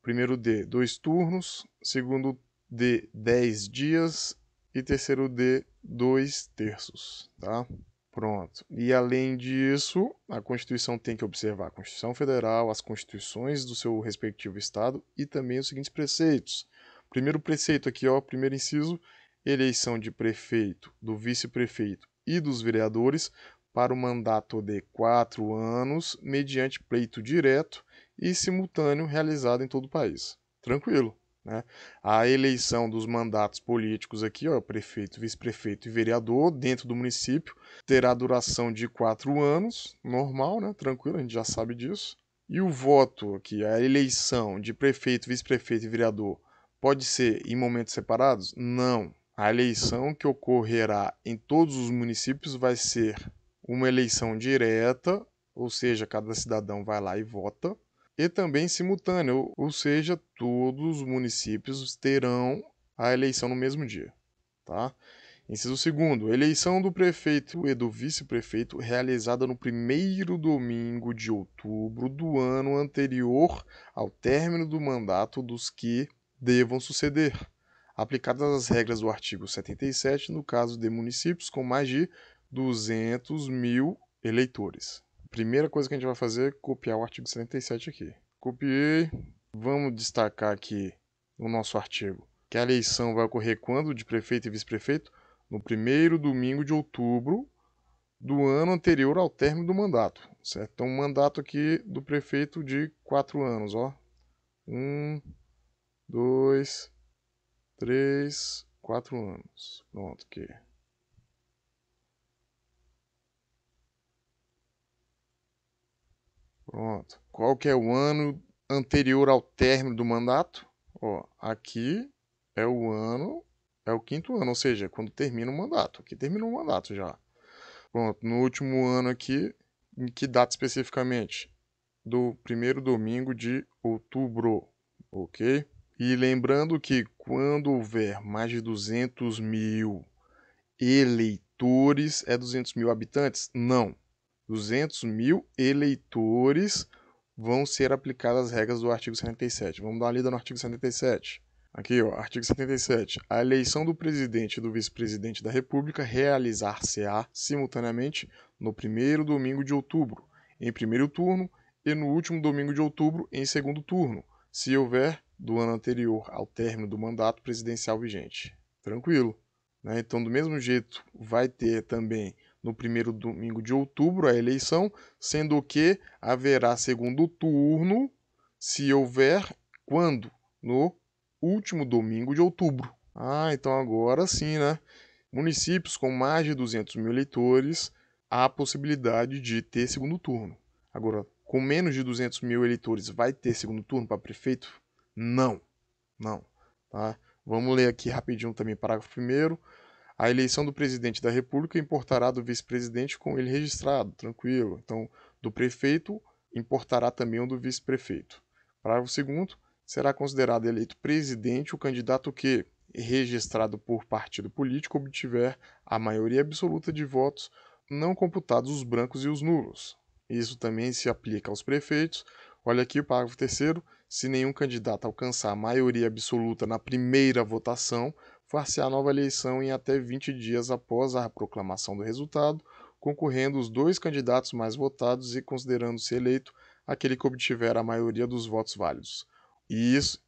Primeiro D, 2 turnos. Segundo D, 10 dias. E terceiro D, 2/3, tá? Pronto. E além disso, a Constituição tem que observar a Constituição Federal, as constituições do seu respectivo estado e também os seguintes preceitos. Primeiro preceito aqui, primeiro inciso, eleição de prefeito, do vice-prefeito e dos vereadores para o mandato de 4 anos, mediante pleito direto e simultâneo realizado em todo o país. Tranquilo. Né? A eleição dos mandatos políticos aqui, prefeito, vice-prefeito e vereador dentro do município, terá duração de 4 anos, normal, né? Tranquilo, a gente já sabe disso. E o voto aqui, a eleição de prefeito, vice-prefeito e vereador, pode ser em momentos separados? Não. A eleição que ocorrerá em todos os municípios vai ser uma eleição direta, ou seja, cada cidadão vai lá e vota, e também simultâneo, ou seja, todos os municípios terão a eleição no mesmo dia, tá? Inciso segundo, eleição do prefeito e do vice-prefeito realizada no primeiro domingo de outubro do ano anterior ao término do mandato dos que devam suceder, aplicadas as regras do artigo 77 no caso de municípios com mais de 200 mil eleitores. Primeira coisa que a gente vai fazer é copiar o artigo 77 aqui. Copiei. Vamos destacar aqui no nosso artigo que a eleição vai ocorrer quando? De prefeito e vice-prefeito? No primeiro domingo de outubro do ano anterior ao término do mandato. Certo? Então, um mandato aqui do prefeito de 4 anos. 1, 2, 3, 4 anos. Pronto, aqui. Pronto. Qual que é o ano anterior ao término do mandato? Aqui é o ano, é o 5º ano, ou seja, quando termina o mandato. Aqui termina o mandato já. Pronto, no último ano aqui, em que data especificamente? Do primeiro domingo de outubro, ok? E lembrando que quando houver mais de 200 mil eleitores, é 200 mil habitantes? Não. 200 mil eleitores vão ser aplicadas as regras do artigo 77. Vamos dar uma lida no artigo 77. Aqui, artigo 77. A eleição do presidente e do vice-presidente da República realizar-se-á simultaneamente no primeiro domingo de outubro, em primeiro turno, e no último domingo de outubro, em segundo turno, se houver do ano anterior ao término do mandato presidencial vigente. Tranquilo. Né? Então, do mesmo jeito, vai ter também no primeiro domingo de outubro a eleição, sendo que haverá segundo turno, se houver, quando? No último domingo de outubro. Então agora sim, né? Municípios com mais de 200 mil eleitores, há a possibilidade de ter segundo turno. Agora, com menos de 200 mil eleitores, vai ter segundo turno para prefeito? Não. Não. Tá? Vamos ler aqui rapidinho também parágrafo 1º. A eleição do presidente da República importará do vice-presidente com ele registrado, tranquilo. Então, do prefeito importará também o do vice-prefeito. Parágrafo 2º. Será considerado eleito presidente o candidato que, registrado por partido político, obtiver a maioria absoluta de votos, não computados os brancos e os nulos. Isso também se aplica aos prefeitos. Olha aqui o parágrafo 3º. Se nenhum candidato alcançar a maioria absoluta na primeira votação, far-se-á nova eleição em até 20 dias após a proclamação do resultado, concorrendo os 2 candidatos mais votados e considerando-se eleito aquele que obtiver a maioria dos votos válidos. Isso,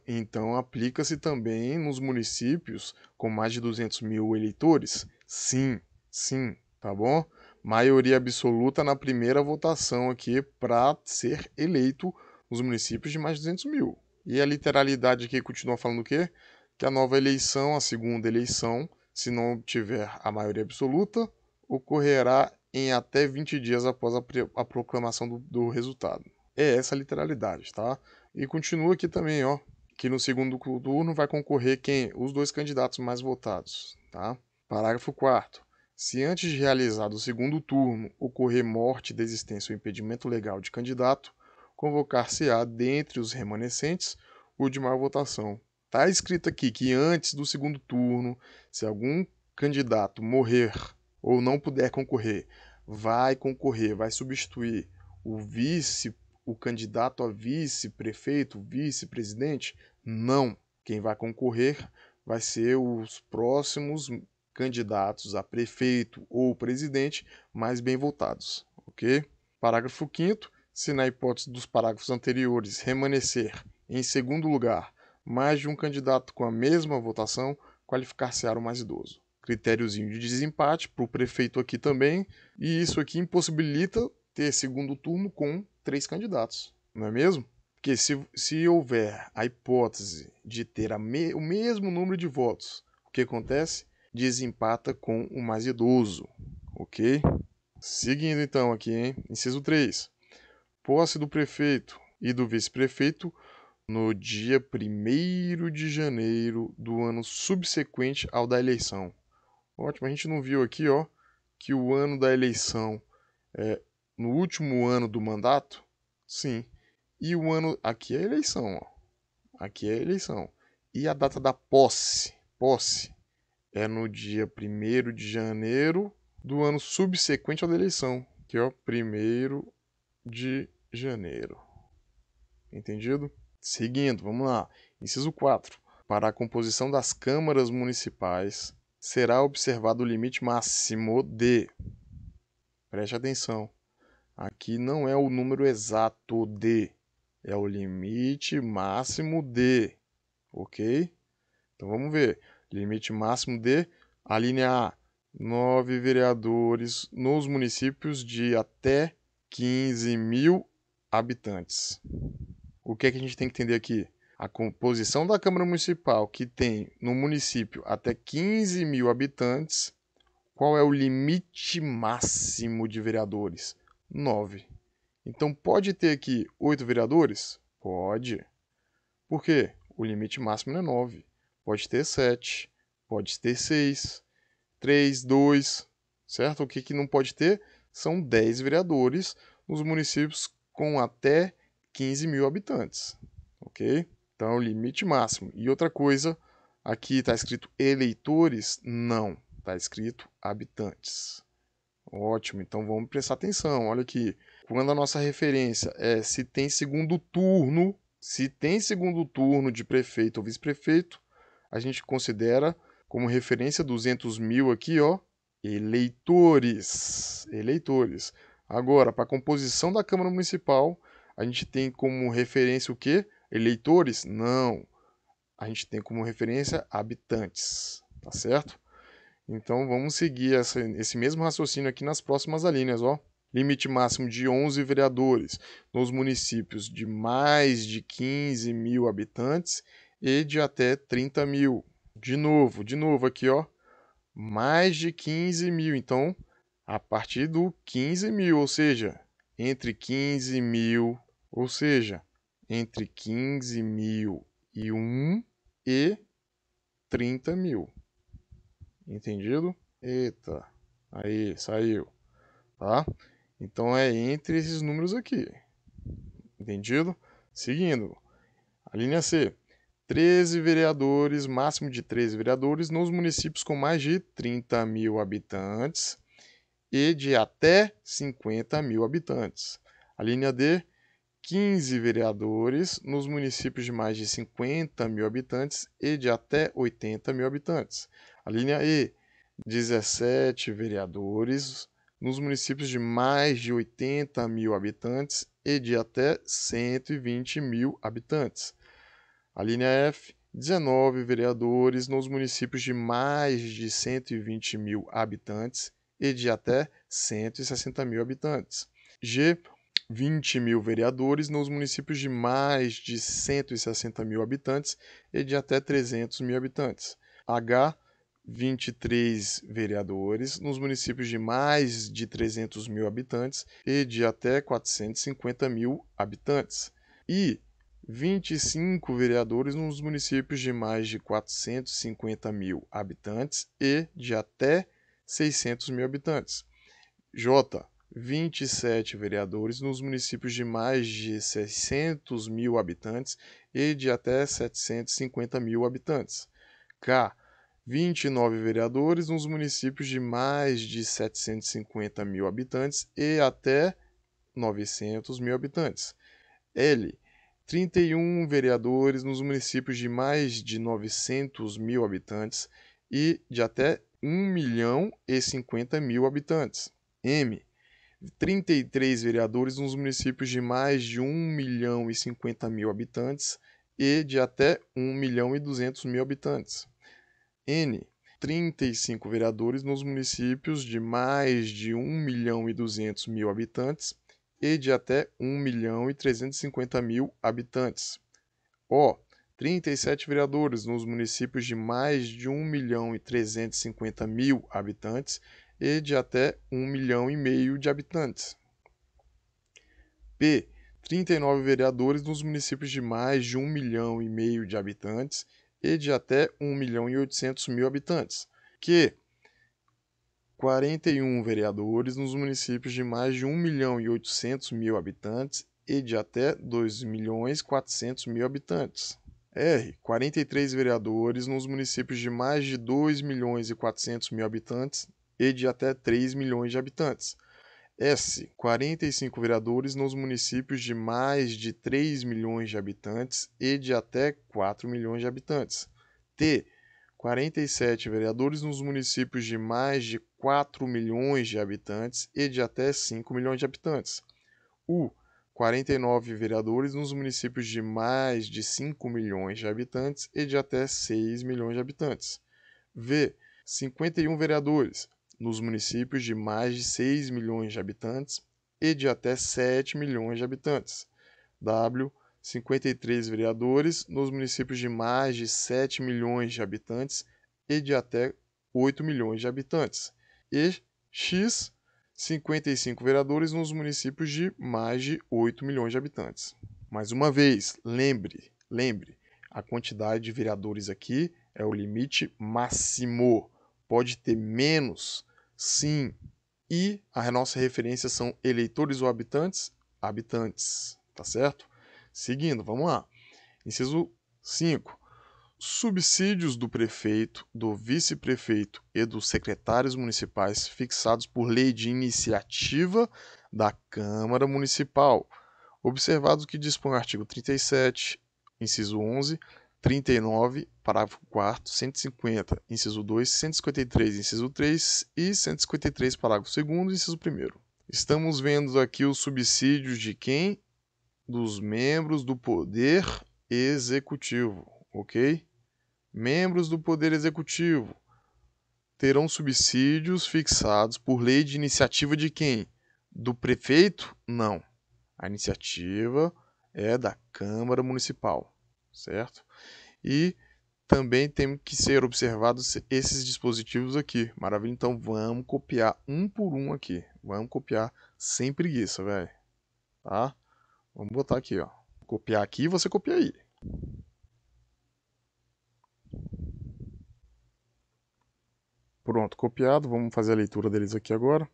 então aplica-se também nos municípios com mais de 200 mil eleitores? Sim, sim, tá bom? Maioria absoluta na primeira votação aqui para ser eleito nos municípios de mais de 200 mil. E a literalidade aqui continua falando o quê? Que a nova eleição, a segunda eleição, se não tiver a maioria absoluta, ocorrerá em até 20 dias após a proclamação do resultado. É essa a literalidade, tá? E continua aqui também, ó, que no segundo turno vai concorrer quem? Os dois candidatos mais votados, tá? Parágrafo 4º. Se antes de realizado o segundo turno ocorrer morte, desistência ou impedimento legal de candidato, convocar-se-á dentre os remanescentes o de maior votação. Tá escrito aqui que antes do segundo turno, se algum candidato morrer ou não puder concorrer, vai substituir o candidato a vice-prefeito, vice-presidente? Não. Quem vai concorrer vai ser os próximos candidatos a prefeito ou presidente mais bem votados, ok? Parágrafo 5º. Se na hipótese dos parágrafos anteriores remanescer em segundo lugar mais de um candidato com a mesma votação, qualificar-se-á o mais idoso. Critériozinho de desempate para o prefeito aqui também, e isso aqui impossibilita ter segundo turno com 3 candidatos, não é mesmo? Porque se houver a hipótese de ter o mesmo número de votos, o que acontece? Desempata com o mais idoso, ok? Seguindo então aqui, hein? Inciso 3. Posse do prefeito e do vice-prefeito no dia 1º de janeiro do ano subsequente ao da eleição. Ótimo, a gente não viu aqui, ó, que o ano da eleição é no último ano do mandato? Sim. E o ano. Aqui é a eleição, ó. Aqui é a eleição. E a data da posse? Posse é no dia 1º de janeiro do ano subsequente à da eleição, que é o 1º de janeiro. Entendido? Seguindo, vamos lá. Inciso 4. Para a composição das câmaras municipais, será observado o limite máximo de. Preste atenção. Aqui não é o número exato de, é o limite máximo de, ok? Então vamos ver. Limite máximo de, a linha A, 9 vereadores nos municípios de até 15 mil habitantes. O que é que a gente tem que entender aqui? A composição da Câmara Municipal que tem no município até 15 mil habitantes, qual é o limite máximo de vereadores? 9. Então pode ter aqui 8 vereadores? Pode. Por quê? O limite máximo é 9. Pode ter 7, pode ter 6, 3, 2, certo? O que não pode ter são 10 vereadores nos municípios com até 15 mil habitantes, ok? Então, limite máximo. E outra coisa, aqui está escrito eleitores? Não, está escrito habitantes. Ótimo, então vamos prestar atenção. Olha aqui, quando a nossa referência é se tem segundo turno de prefeito ou vice-prefeito, a gente considera como referência 200 mil aqui, ó, eleitores. Eleitores. Agora, para a composição da Câmara Municipal, a gente tem como referência o quê? Eleitores? Não. A gente tem como referência habitantes, tá certo? Então vamos seguir esse mesmo raciocínio aqui nas próximas alíneas, ó. Limite máximo de 11 vereadores nos municípios de mais de 15 mil habitantes e de até 30 mil. De novo aqui, ó. Mais de 15 mil. Então, a partir do 15 mil, ou seja, entre 15 mil, ou seja, entre 15 mil e 1 e 30 mil. Entendido? Eita, aí, saiu, tá? Então é entre esses números aqui. Entendido? Seguindo, a linha C. 13 vereadores, máximo de 13 vereadores nos municípios com mais de 30 mil habitantes e de até 50 mil habitantes. A linha D. 15 vereadores nos municípios de mais de 50 mil habitantes e de até 80 mil habitantes. A linha E. 17 vereadores nos municípios de mais de 80 mil habitantes e de até 120 mil habitantes. A linha F, 19 vereadores nos municípios de mais de 120 mil habitantes e de até 160 mil habitantes. G, 20 mil vereadores nos municípios de mais de 160 mil habitantes e de até 300 mil habitantes. H, 23 vereadores nos municípios de mais de 300 mil habitantes e de até 450 mil habitantes. I, 25 vereadores nos municípios de mais de 450 mil habitantes e de até 600 mil habitantes. J, 27 vereadores nos municípios de mais de 600 mil habitantes e de até 750 mil habitantes. K, 29 vereadores nos municípios de mais de 750 mil habitantes e até 900 mil habitantes. L, 31 vereadores nos municípios de mais de 900 mil habitantes e de até 1.050.000 habitantes. M, 33 vereadores nos municípios de mais de 1.050.000 habitantes e de até 1.200.000 habitantes. N, 35 vereadores nos municípios de mais de 1.200.000 habitantes e de até 1.350.000 habitantes. O, 37 vereadores nos municípios de mais de 1.350.000 habitantes e de até 1,5 milhão de habitantes. P, 39 vereadores nos municípios de mais de 1,5 milhão de habitantes e de até 1.800.000 habitantes. Q, 41 vereadores nos municípios de mais de 1.800.000 habitantes e de até 2.400.000 habitantes. R, 43 vereadores nos municípios de mais de 2.400.000 habitantes e de até 3 milhões de habitantes. S, 45 vereadores nos municípios de mais de 3 milhões de habitantes e de até 4 milhões de habitantes. T, 47 vereadores nos municípios de mais de 4 milhões de habitantes e de até 5 milhões de habitantes. U, 49 vereadores nos municípios de mais de 5 milhões de habitantes e de até 6 milhões de habitantes. V, 51 vereadores nos municípios de mais de 6 milhões de habitantes e de até 7 milhões de habitantes. W, 53 vereadores nos municípios de mais de 7 milhões de habitantes e de até 8 milhões de habitantes. E X, 55 vereadores nos municípios de mais de 8 milhões de habitantes. Mais uma vez, lembre, a quantidade de vereadores aqui é o limite máximo. Pode ter menos, sim. E a nossa referência são eleitores ou habitantes? Habitantes, tá certo? Seguindo, vamos lá. Inciso 5. Subsídios do prefeito, do vice-prefeito e dos secretários municipais fixados por lei de iniciativa da Câmara Municipal. Observados o que dispõe o artigo 37, inciso 11, 39, parágrafo 4º, 150, inciso 2, 153, inciso 3 e 153, parágrafo 2º, inciso 1º. Estamos vendo aqui os subsídios de quem? Dos membros do Poder Executivo, ok? Membros do Poder Executivo terão subsídios fixados por lei de iniciativa de quem? Do prefeito? Não. A iniciativa é da Câmara Municipal, certo? E também tem que ser observados esses dispositivos aqui. Maravilha? Então vamos copiar um por um aqui. Vamos copiar sem preguiça, velho. Tá? Vamos botar aqui, ó. Copiar aqui e você copia aí. Pronto, copiado. Vamos fazer a leitura deles aqui agora.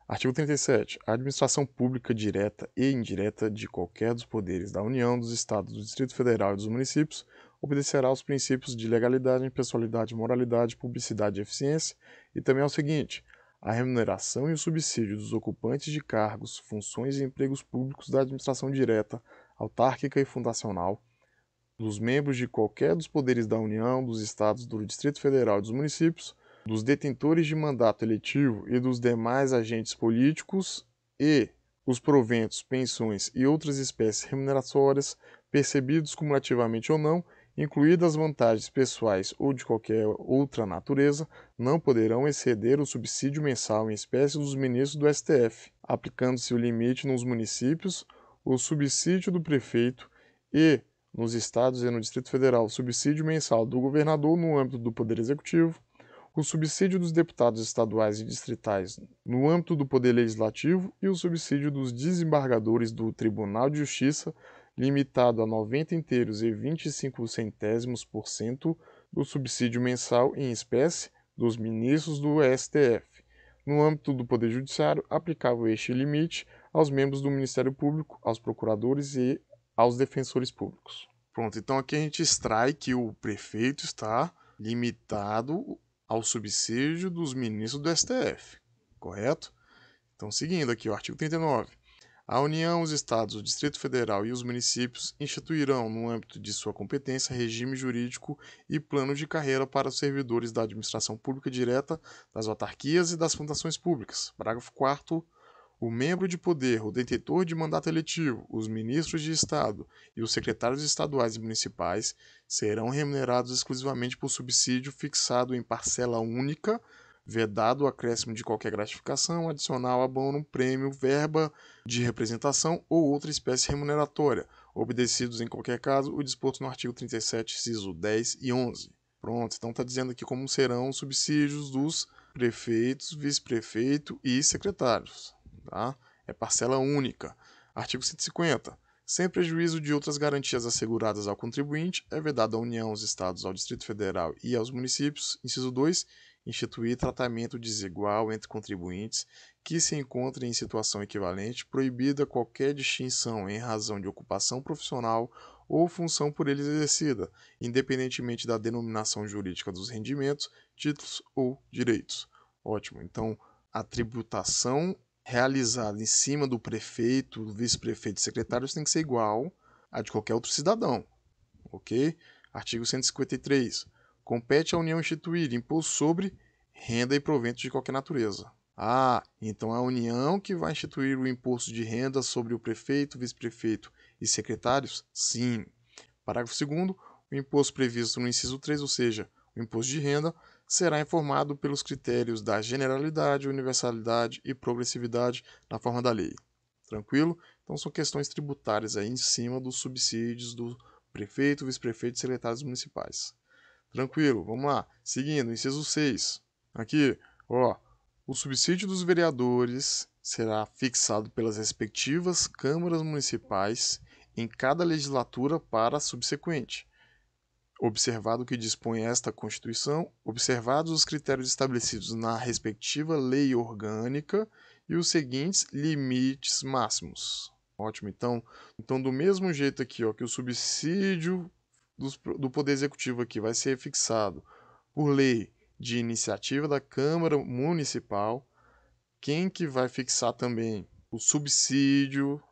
Artigo 37. A administração pública direta e indireta de qualquer dos poderes da União, dos Estados, do Distrito Federal e dos municípios obedecerá aos princípios de legalidade, impessoalidade, moralidade, publicidade e eficiência e também ao seguinte: a remuneração e o subsídio dos ocupantes de cargos, funções e empregos públicos da administração direta, autárquica e fundacional, dos membros de qualquer dos poderes da União, dos Estados, do Distrito Federal e dos municípios, dos detentores de mandato eletivo e dos demais agentes políticos e os proventos, pensões e outras espécies remuneratórias, percebidos cumulativamente ou não, incluídas vantagens pessoais ou de qualquer outra natureza, não poderão exceder o subsídio mensal em espécie dos ministros do STF, aplicando-se o limite nos municípios, o subsídio do prefeito e, nos estados e no Distrito Federal, o subsídio mensal do governador no âmbito do Poder Executivo, o subsídio dos deputados estaduais e distritais no âmbito do Poder Legislativo e o subsídio dos desembargadores do Tribunal de Justiça, limitado a 90 inteiros e 25 centésimos por cento do subsídio mensal em espécie dos ministros do STF. No âmbito do Poder Judiciário, aplicável este limite aos membros do Ministério Público, aos procuradores e aos defensores públicos. Pronto, então aqui a gente extrai que o prefeito está limitado ao subsídio dos ministros do STF, correto? Então, seguindo aqui o artigo 39. A União, os Estados, o Distrito Federal e os municípios instituirão, no âmbito de sua competência, regime jurídico e plano de carreira para os servidores da administração pública direta, das autarquias e das fundações públicas. Parágrafo 4º. O membro de poder, o detentor de mandato eletivo, os ministros de Estado e os secretários estaduais e municipais serão remunerados exclusivamente por subsídio fixado em parcela única, vedado o acréscimo de qualquer gratificação, adicional, abono, prêmio, verba de representação ou outra espécie remuneratória, obedecidos em qualquer caso o disposto no artigo 37, inciso 10 e 11. Pronto, então está dizendo aqui como serão os subsídios dos prefeitos, vice-prefeito e secretários. Tá? É parcela única. Artigo 150. Sem prejuízo de outras garantias asseguradas ao contribuinte, é vedado à União, aos Estados, ao Distrito Federal e aos municípios, inciso 2, instituir tratamento desigual entre contribuintes que se encontrem em situação equivalente, proibida qualquer distinção em razão de ocupação profissional ou função por eles exercida, independentemente da denominação jurídica dos rendimentos, títulos ou direitos. Ótimo. Então, a tributação realizada em cima do prefeito, do vice-prefeito e secretários tem que ser igual a de qualquer outro cidadão, ok? Artigo 153. Compete à União instituir imposto sobre renda e proventos de qualquer natureza. Ah, então é a União que vai instituir o imposto de renda sobre o prefeito, vice-prefeito e secretários? Sim. Parágrafo 2º. O imposto previsto no inciso 3, ou seja, o imposto de renda, será informado pelos critérios da generalidade, universalidade e progressividade na forma da lei. Tranquilo? Então são questões tributárias aí em cima dos subsídios do prefeito, vice-prefeito e secretários municipais. Tranquilo, vamos lá. Seguindo, inciso 6. Aqui, ó, o subsídio dos vereadores será fixado pelas respectivas câmaras municipais em cada legislatura para a subsequente. Observado o que dispõe esta Constituição, observados os critérios estabelecidos na respectiva lei orgânica e os seguintes limites máximos. Ótimo, então do mesmo jeito aqui, ó, que o subsídio do Poder Executivo aqui vai ser fixado por lei de iniciativa da Câmara Municipal, quem que vai fixar também o subsídio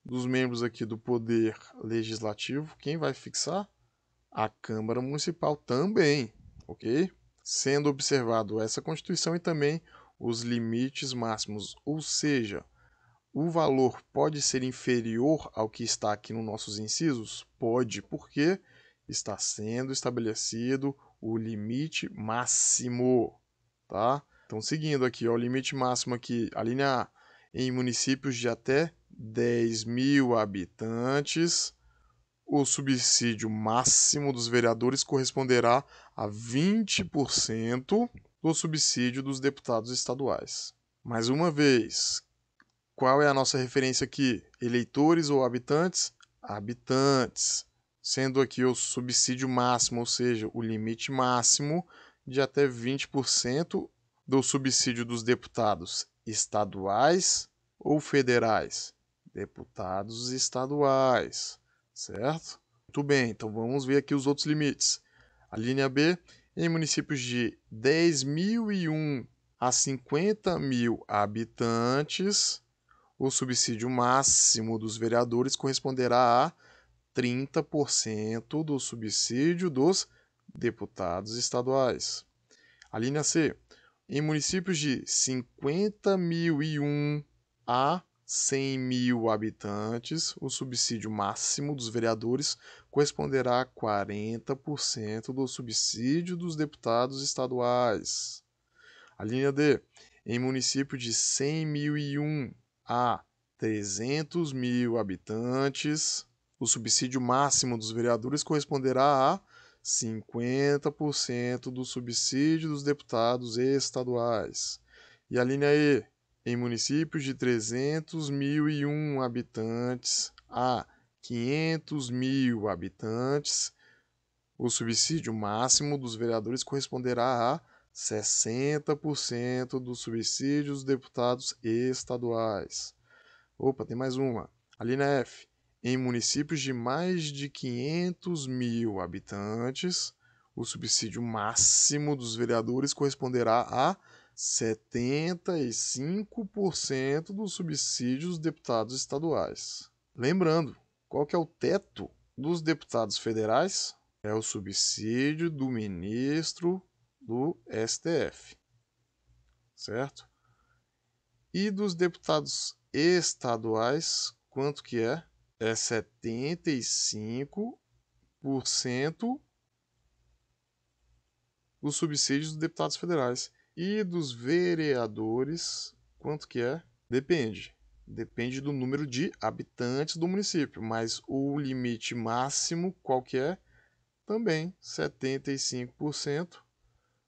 dos membros aqui do Poder Legislativo, quem vai fixar? A Câmara Municipal também, ok? Sendo observado essa Constituição e também os limites máximos, ou seja, o valor pode ser inferior ao que está aqui nos nossos incisos? Pode, porque está sendo estabelecido o limite máximo, tá? Então, seguindo aqui, ó, o limite máximo aqui, a linha A, em municípios de até 10 mil habitantes, o subsídio máximo dos vereadores corresponderá a 20% do subsídio dos deputados estaduais. Mais uma vez, qual é a nossa referência aqui? Eleitores ou habitantes? Habitantes. Sendo aqui o subsídio máximo, ou seja, o limite máximo de até 20% do subsídio dos deputados estaduais ou federais? Deputados estaduais. Certo? Muito bem, então vamos ver aqui os outros limites. A linha B, em municípios de 10.001 a 50 mil habitantes, o subsídio máximo dos vereadores corresponderá a 30% do subsídio dos deputados estaduais. A linha C. Em municípios de 50.001 a 100.000 habitantes, o subsídio máximo dos vereadores corresponderá a 40% do subsídio dos deputados estaduais. A linha D. Em município de 100.001 a 300.000 habitantes, o subsídio máximo dos vereadores corresponderá a 50% do subsídio dos deputados estaduais. E a linha E. Em municípios de 300.001 habitantes a 500.000 habitantes, o subsídio máximo dos vereadores corresponderá a 60% dos subsídios dos deputados estaduais. Opa, tem mais uma. A linha F. Em municípios de mais de 500.000 habitantes, o subsídio máximo dos vereadores corresponderá a 75% dos subsídios dos deputados estaduais. Lembrando, qual que é o teto dos deputados federais? É o subsídio do ministro do STF, certo? E dos deputados estaduais, quanto que é? É 75% dos subsídios dos deputados federais. E dos vereadores, quanto que é? Depende. Depende do número de habitantes do município, mas o limite máximo, qual que é? Também 75%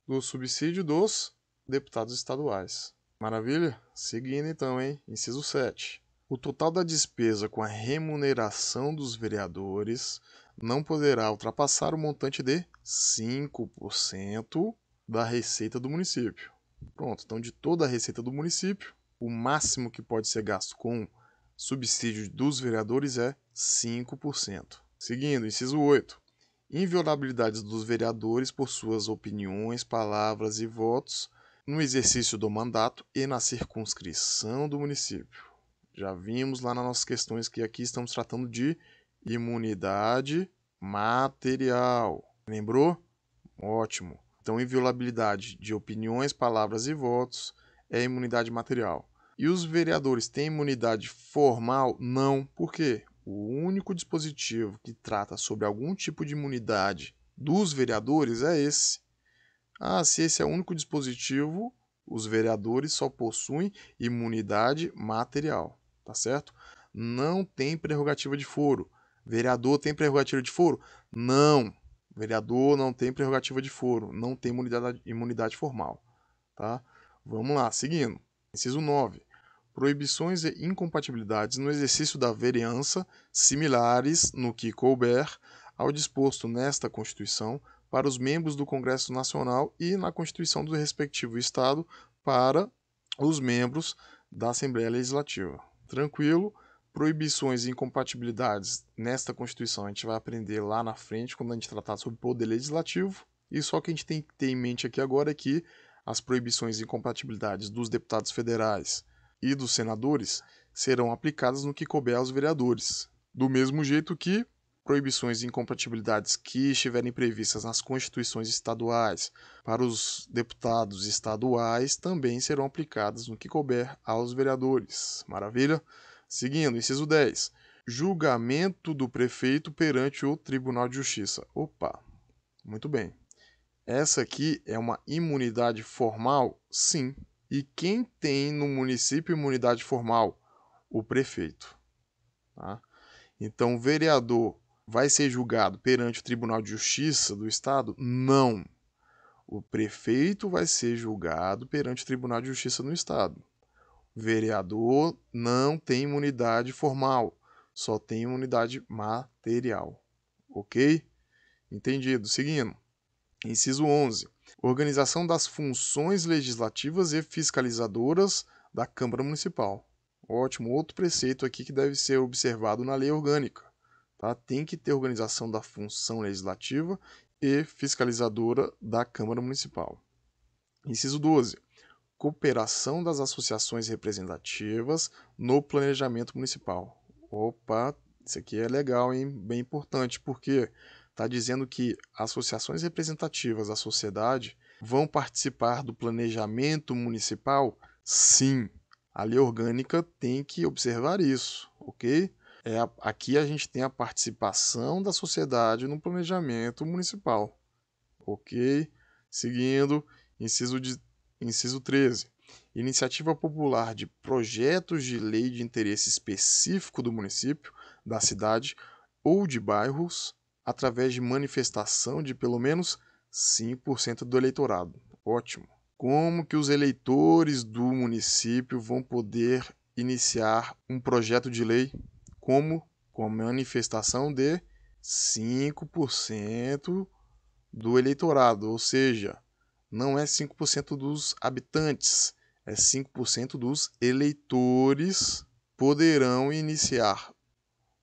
do subsídio dos deputados estaduais. Maravilha? Seguindo então, hein? Inciso 7. O total da despesa com a remuneração dos vereadores não poderá ultrapassar o montante de 5% da receita do município. Pronto, então de toda a receita do município, o máximo que pode ser gasto com subsídio dos vereadores é 5%. Seguindo, inciso 8. Inviolabilidade dos vereadores por suas opiniões, palavras e votos no exercício do mandato e na circunscrição do município. Já vimos lá nas nossas questões que aqui estamos tratando de imunidade material. Lembrou? Ótimo. Então, inviolabilidade de opiniões, palavras e votos é imunidade material. E os vereadores têm imunidade formal? Não. Por quê? O único dispositivo que trata sobre algum tipo de imunidade dos vereadores é esse. Se esse é o único dispositivo, os vereadores só possuem imunidade material, tá certo? Não tem prerrogativa de foro. Vereador tem prerrogativa de foro? Não. Vereador não tem prerrogativa de foro, não tem imunidade formal, tá? Vamos lá, seguindo. Inciso 9. Proibições e incompatibilidades no exercício da vereança, similares, no que couber, ao disposto nesta Constituição para os membros do Congresso Nacional e na Constituição do respectivo Estado para os membros da Assembleia Legislativa. Tranquilo? Proibições e incompatibilidades nesta Constituição a gente vai aprender lá na frente, quando a gente tratar sobre poder legislativo. E só que a gente tem que ter em mente aqui agora é que as proibições e incompatibilidades dos deputados federais e dos senadores serão aplicadas no que couber aos vereadores. Do mesmo jeito que proibições e incompatibilidades que estiverem previstas nas constituições estaduais para os deputados estaduais também serão aplicadas no que couber aos vereadores. Maravilha? Seguindo, inciso 10. Julgamento do prefeito perante o Tribunal de Justiça. Opa, muito bem. Essa aqui é uma imunidade formal? Sim. E quem tem no município imunidade formal? O prefeito. Tá? Então, o vereador vai ser julgado perante o Tribunal de Justiça do Estado? Não. O prefeito vai ser julgado perante o Tribunal de Justiça do Estado. O vereador não tem imunidade formal, só tem imunidade material. Ok? Entendido. Seguindo. Inciso 11. Organização das funções legislativas e fiscalizadoras da Câmara Municipal. Ótimo, outro preceito aqui que deve ser observado na lei orgânica. Tá? Tem que ter organização da função legislativa e fiscalizadora da Câmara Municipal. Inciso 12. Cooperação das associações representativas no planejamento municipal. Opa, isso aqui é legal, hein? Bem importante, porque está dizendo que associações representativas da sociedade vão participar do planejamento municipal? Sim, a lei orgânica tem que observar isso, ok? Aqui a gente tem a participação da sociedade no planejamento municipal, ok? Seguindo, inciso 13. Iniciativa popular de projetos de lei de interesse específico do município, da cidade ou de bairros, através de manifestação de pelo menos 5% do eleitorado. Ótimo. Como que os eleitores do município vão poder iniciar um projeto de lei? Como? Com a manifestação de 5% do eleitorado, ou seja, não é 5% dos habitantes, é 5% dos eleitores poderão iniciar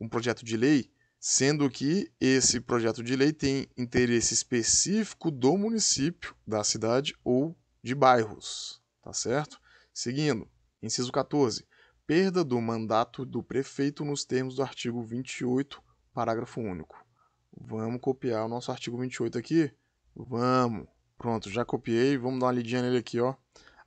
um projeto de lei, sendo que esse projeto de lei tem interesse específico do município, da cidade ou de bairros, tá certo? Seguindo, inciso 14. Perda do mandato do prefeito nos termos do artigo 28, parágrafo único. Vamos copiar o nosso artigo 28 aqui? Vamos. Pronto, já copiei, vamos dar uma lidinha nele aqui, ó.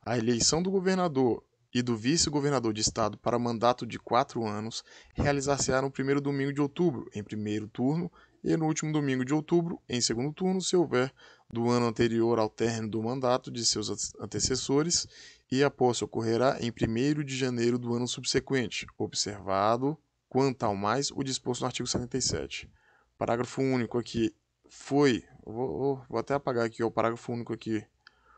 A eleição do governador e do vice-governador de estado para mandato de 4 anos realizar-se-á no primeiro domingo de outubro, em primeiro turno, e no último domingo de outubro, em segundo turno, se houver do ano anterior ao término do mandato de seus antecessores, e a posse ocorrerá em 1º de janeiro do ano subsequente, observado, quanto ao mais, o disposto no artigo 77. Parágrafo único aqui foi... Vou até apagar aqui ó, o parágrafo único aqui.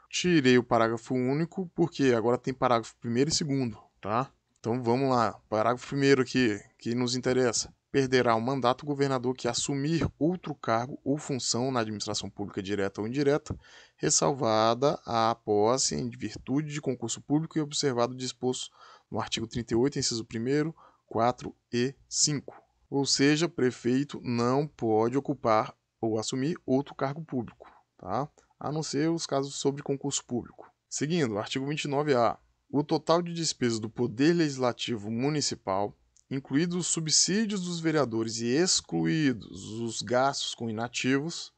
Tirei o parágrafo único porque agora tem parágrafo 1º e 2º, tá? Então vamos lá. Parágrafo 1º aqui, que nos interessa. Perderá o mandato o governador que assumir outro cargo ou função na administração pública direta ou indireta, ressalvada a posse em virtude de concurso público e observado o disposto no artigo 38, inciso 1º, 4 e 5. Ou seja, prefeito não pode ocupar ou assumir outro cargo público, tá? A não ser os casos sobre concurso público. Seguindo, artigo 29A. O total de despesas do Poder Legislativo Municipal, incluídos os subsídios dos vereadores e excluídos os gastos com inativos,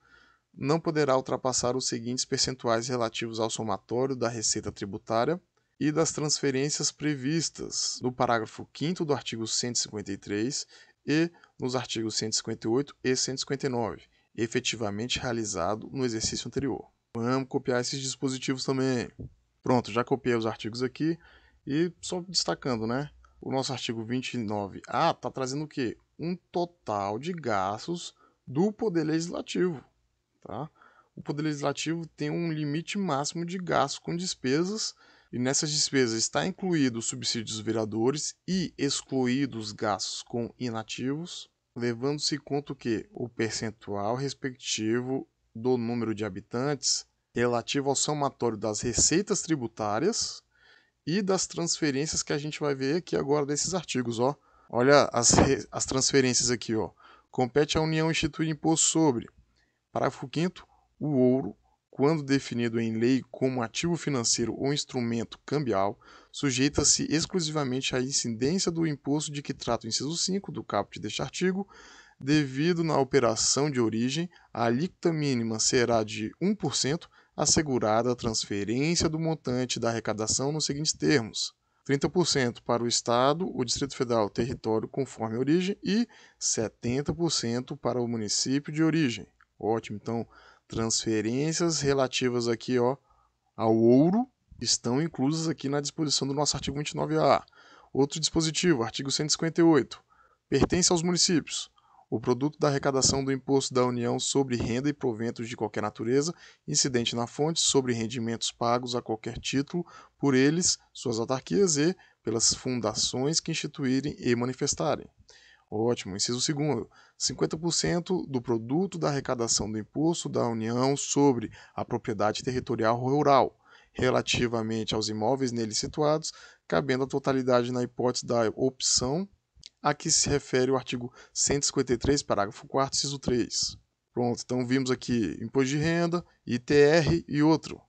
não poderá ultrapassar os seguintes percentuais relativos ao somatório da receita tributária e das transferências previstas no parágrafo 5º do artigo 153 e nos artigos 158 e 159, efetivamente realizado no exercício anterior. Vamos copiar esses dispositivos também. Pronto, já copiei os artigos aqui e só destacando, né? O nosso artigo 29A está trazendo o quê? Um total de gastos do Poder Legislativo, tá? O Poder Legislativo tem um limite máximo de gastos com despesas e nessas despesas está incluído o subsídio dos vereadores e excluído os gastos com inativos, levando-se em conta o quê? O percentual respectivo do número de habitantes relativo ao somatório das receitas tributárias e das transferências que a gente vai ver aqui agora desses artigos, ó. Olha as transferências aqui, ó. Compete à União instituir imposto sobre. Parágrafo 5º, o ouro, quando definido em lei como ativo financeiro ou instrumento cambial, sujeita-se exclusivamente à incidência do imposto de que trata o inciso 5 do caput deste artigo, devido na operação de origem, a alíquota mínima será de 1%, assegurada a transferência do montante da arrecadação nos seguintes termos: 30% para o Estado, o Distrito Federal, o território conforme a origem e 70% para o município de origem. Ótimo, então transferências relativas aqui ó, ao ouro estão inclusas aqui na disposição do nosso artigo 29A. Outro dispositivo, artigo 158, pertence aos municípios o produto da arrecadação do imposto da União sobre renda e proventos de qualquer natureza, incidente na fonte, sobre rendimentos pagos a qualquer título por eles, suas autarquias e pelas fundações que instituírem e manifestarem. Ótimo. Inciso 2º. 50% do produto da arrecadação do imposto da União sobre a propriedade territorial rural, relativamente aos imóveis neles situados, cabendo a totalidade na hipótese da opção a que se refere o artigo 153, parágrafo 4º, inciso 3. Pronto, então vimos aqui imposto de renda, ITR e outro.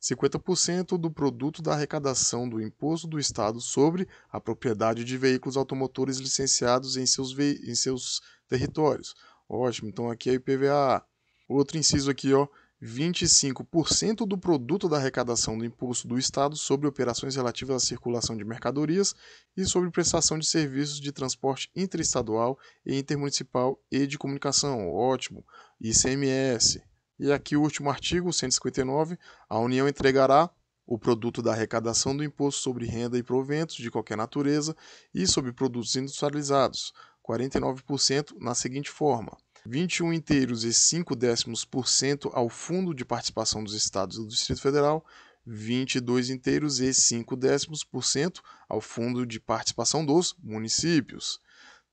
50% do produto da arrecadação do imposto do Estado sobre a propriedade de veículos automotores licenciados em seus territórios. Ótimo, então aqui é IPVA. Outro inciso aqui, ó, 25% do produto da arrecadação do imposto do Estado sobre operações relativas à circulação de mercadorias e sobre prestação de serviços de transporte interestadual e intermunicipal e de comunicação. Ótimo. ICMS. E aqui o último artigo, 159, a União entregará o produto da arrecadação do imposto sobre renda e proventos de qualquer natureza e sobre produtos industrializados, 49% na seguinte forma: 21 inteiros e 5 décimos por cento ao Fundo de Participação dos Estados e do Distrito Federal, 22 inteiros e 5 décimos por cento ao Fundo de Participação dos Municípios,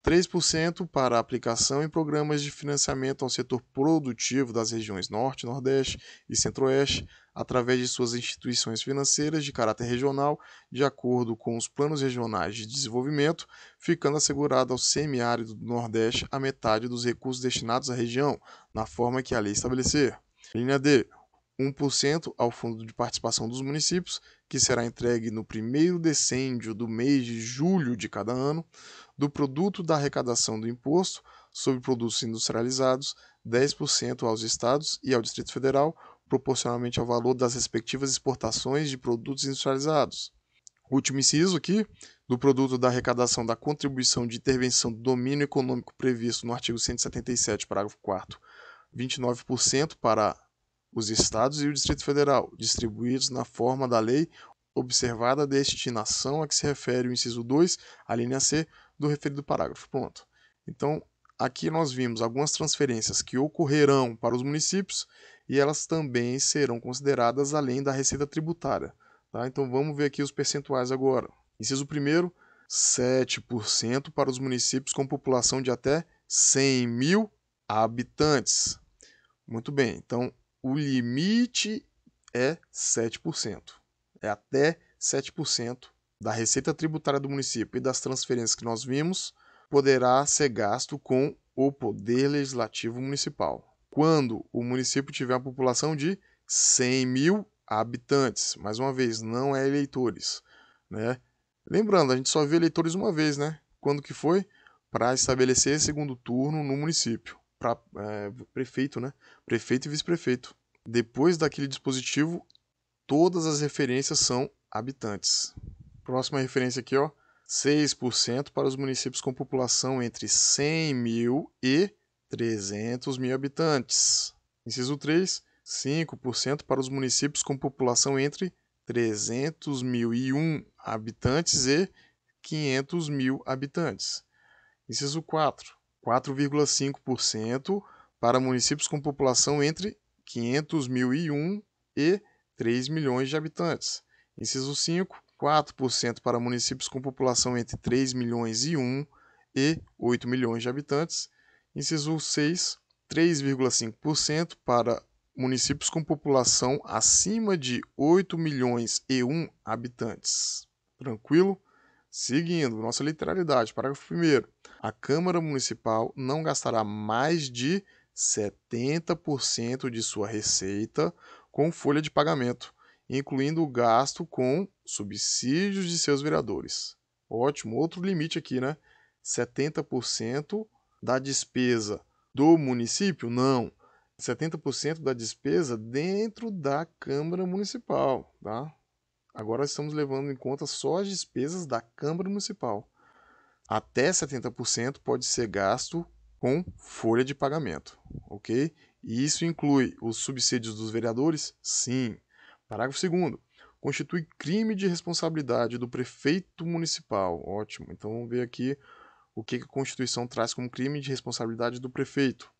3% para aplicação em programas de financiamento ao setor produtivo das regiões Norte, Nordeste e Centro-Oeste, através de suas instituições financeiras de caráter regional, de acordo com os planos regionais de desenvolvimento, ficando assegurado ao semiárido do Nordeste a metade dos recursos destinados à região, na forma que a lei estabelecer. Linha D. 1% ao Fundo de Participação dos Municípios, que será entregue no primeiro decêndio do mês de julho de cada ano, do produto da arrecadação do imposto sobre produtos industrializados, 10% aos Estados e ao Distrito Federal, proporcionalmente ao valor das respectivas exportações de produtos industrializados. Último inciso aqui, do produto da arrecadação da contribuição de intervenção do domínio econômico previsto no artigo 177, parágrafo 4º, 29% para os Estados e o Distrito Federal, distribuídos na forma da lei, observada a destinação a que se refere o inciso 2, a linha C, do referido parágrafo. Pronto. Então, aqui nós vimos algumas transferências que ocorrerão para os municípios e elas também serão consideradas além da receita tributária. Tá? Então, vamos ver aqui os percentuais agora. Inciso 1º, 7% para os municípios com população de até 100 mil habitantes. Muito bem, então o limite é 7%. É até 7% da receita tributária do município e das transferências que nós vimos poderá ser gasto com o Poder Legislativo Municipal. Quando o município tiver uma população de 100 mil habitantes, mais uma vez, não é eleitores, né? Lembrando, a gente só vê eleitores uma vez, né? Quando que foi? Para estabelecer segundo turno no município. Para prefeito, né? Prefeito e vice-prefeito. Depois daquele dispositivo, todas as referências são habitantes. Próxima referência aqui, ó, 6% para os municípios com população entre 100 mil e 300 mil habitantes. Inciso 3, 5% para os municípios com população entre 300.001 habitantes e 500 mil habitantes. Inciso 4, 4,5% para municípios com população entre 500.001 e 3 milhões de habitantes. Inciso 5, 4% para municípios com população entre 3 milhões e 1 e 8 milhões de habitantes. Inciso 6, 3,5% para municípios com população acima de 8 milhões e 1 habitantes. Tranquilo? Seguindo, nossa literalidade, parágrafo 1º. A Câmara Municipal não gastará mais de 70% de sua receita com folha de pagamento, incluindo o gasto com subsídios de seus vereadores. Ótimo, outro limite aqui, né? 70% da despesa do município? Não. 70% da despesa dentro da Câmara Municipal, tá? Agora estamos levando em conta só as despesas da Câmara Municipal. Até 70% pode ser gasto com folha de pagamento, ok? E isso inclui os subsídios dos vereadores? Sim. Parágrafo 2º. Constitui crime de responsabilidade do prefeito municipal. Ótimo. Então vamos ver aqui o que a Constituição traz como crime de responsabilidade do prefeito.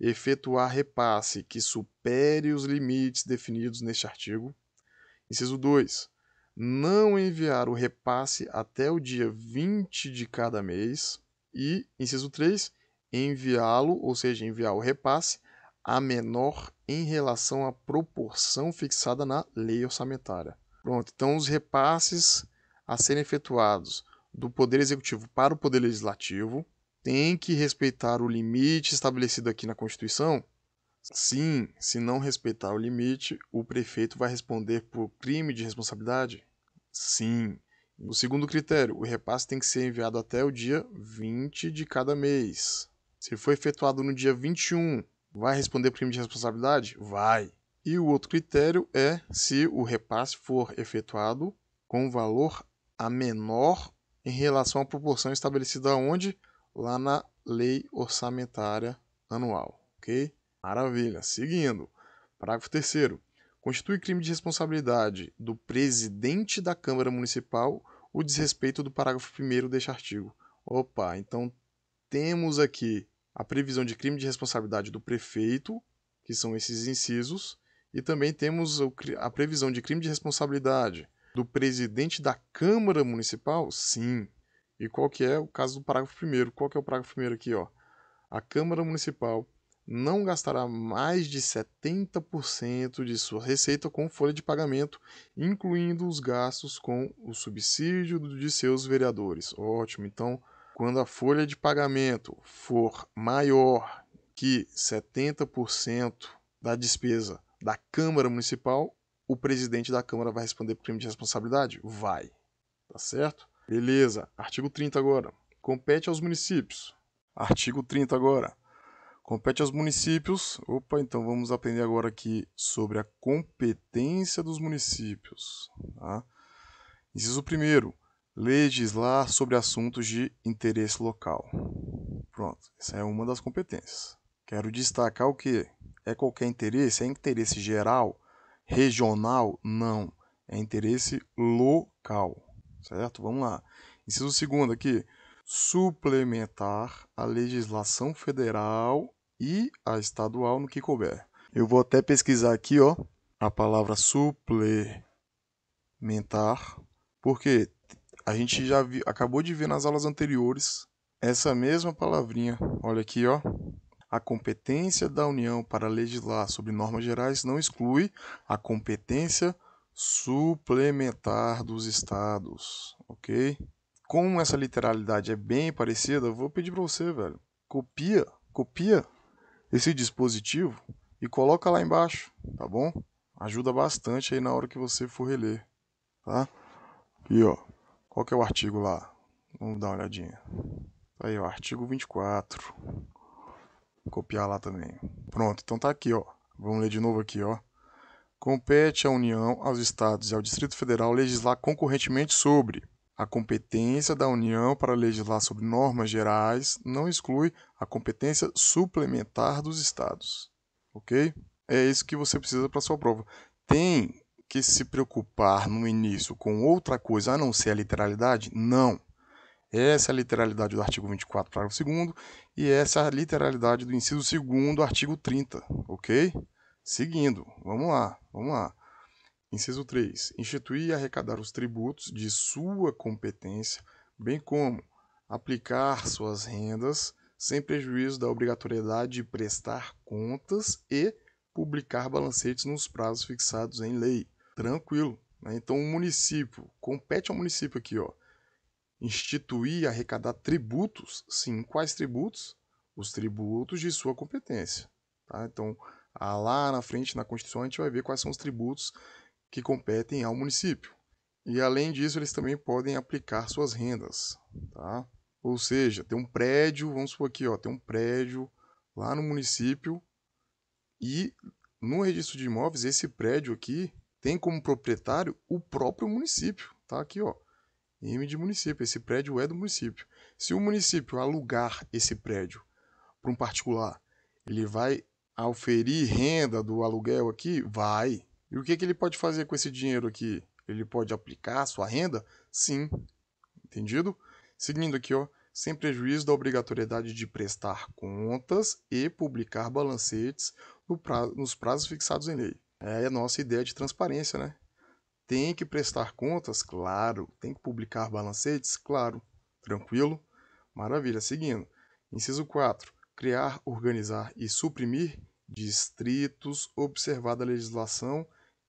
Efetuar repasse que supere os limites definidos neste artigo. Inciso 2. Não enviar o repasse até o dia 20 de cada mês. E, inciso 3, enviá-lo, ou seja, enviar o repasse, a menor em relação à proporção fixada na lei orçamentária. Pronto, então os repasses a serem efetuados do Poder Executivo para o Poder Legislativo têm que respeitar o limite estabelecido aqui na Constituição? Sim, se não respeitar o limite, o prefeito vai responder por crime de responsabilidade? Sim. O segundo critério, o repasse tem que ser enviado até o dia 20 de cada mês. Se for efetuado no dia 21, vai responder por crime de responsabilidade? Vai. E o outro critério é se o repasse for efetuado com valor a menor em relação à proporção estabelecida onde? Lá na Lei Orçamentária Anual, ok? Maravilha. Seguindo, parágrafo 3º. Constitui crime de responsabilidade do presidente da Câmara Municipal o desrespeito do parágrafo 1º deste artigo. Opa, então temos aqui a previsão de crime de responsabilidade do prefeito, que são esses incisos, e também temos a previsão de crime de responsabilidade do presidente da Câmara Municipal? Sim. E qual que é o caso do parágrafo 1º? Qual que é o parágrafo 1º aqui, ó? A Câmara Municipal não gastará mais de 70% de sua receita com folha de pagamento, incluindo os gastos com o subsídio de seus vereadores. Ótimo. Então, quando a folha de pagamento for maior que 70% da despesa da Câmara Municipal, o presidente da Câmara vai responder por crime de responsabilidade? Vai. Tá certo? Beleza. Artigo 30 agora. Compete aos municípios. Artigo 30 agora. Compete aos municípios. Opa, então vamos aprender agora aqui sobre a competência dos municípios. Tá? Inciso 1º. Legislar sobre assuntos de interesse local. Pronto, essa é uma das competências. Quero destacar o quê? É qualquer interesse? É interesse geral? Regional? Não. É interesse local. Certo? Vamos lá. Inciso 2º aqui. Suplementar a legislação federal e a estadual no que couber. Eu vou até pesquisar aqui, ó, a palavra suplementar, porque a gente já acabou de ver nas aulas anteriores essa mesma palavrinha. Olha aqui, ó. A competência da União para legislar sobre normas gerais não exclui a competência suplementar dos estados, ok? Como essa literalidade é bem parecida, eu vou pedir para você, velho, copia esse dispositivo e coloca lá embaixo, tá bom? Ajuda bastante aí na hora que você for reler, tá? E ó, qual que é o artigo lá? Vamos dar uma olhadinha. Aí, ó, artigo 24. Vou copiar lá também. Pronto, então tá aqui, ó. Vamos ler de novo aqui, ó. Compete à União, aos Estados e ao Distrito Federal legislar concorrentemente sobre a competência da União para legislar sobre normas gerais, não exclui a competência suplementar dos Estados. Ok? É isso que você precisa para sua prova. Tem que se preocupar no início com outra coisa a não ser a literalidade? Não. Essa é a literalidade do artigo 24, parágrafo 2º, e essa é a literalidade do inciso 2º, artigo 30, ok? Seguindo, vamos lá. Inciso 3. Instituir e arrecadar os tributos de sua competência, bem como aplicar suas rendas, sem prejuízo da obrigatoriedade de prestar contas e publicar balancetes nos prazos fixados em lei. Tranquilo, né? Então, o município, compete ao município aqui, ó. Instituir e arrecadar tributos? Sim, quais tributos? Os tributos de sua competência. Tá? Então, lá na frente, na Constituição, a gente vai ver quais são os tributos que competem ao município. E, além disso, eles também podem aplicar suas rendas. Tá? Ou seja, tem um prédio, vamos supor aqui, ó, tem um prédio lá no município e no registro de imóveis, esse prédio aqui tem como proprietário o próprio município. Tá aqui, ó. M de município, esse prédio é do município. Se o município alugar esse prédio para um particular, ele vai auferir renda do aluguel aqui? Vai. E o que ele pode fazer com esse dinheiro aqui? Ele pode aplicar a sua renda? Sim. Entendido? Seguindo aqui, ó, sem prejuízo da obrigatoriedade de prestar contas e publicar balancetes nos prazos fixados em lei. É a nossa ideia de transparência, né? Tem que prestar contas? Claro. Tem que publicar balancetes? Claro. Tranquilo? Maravilha. Seguindo. Inciso 4. Criar, organizar e suprimir distritos, observada a legislação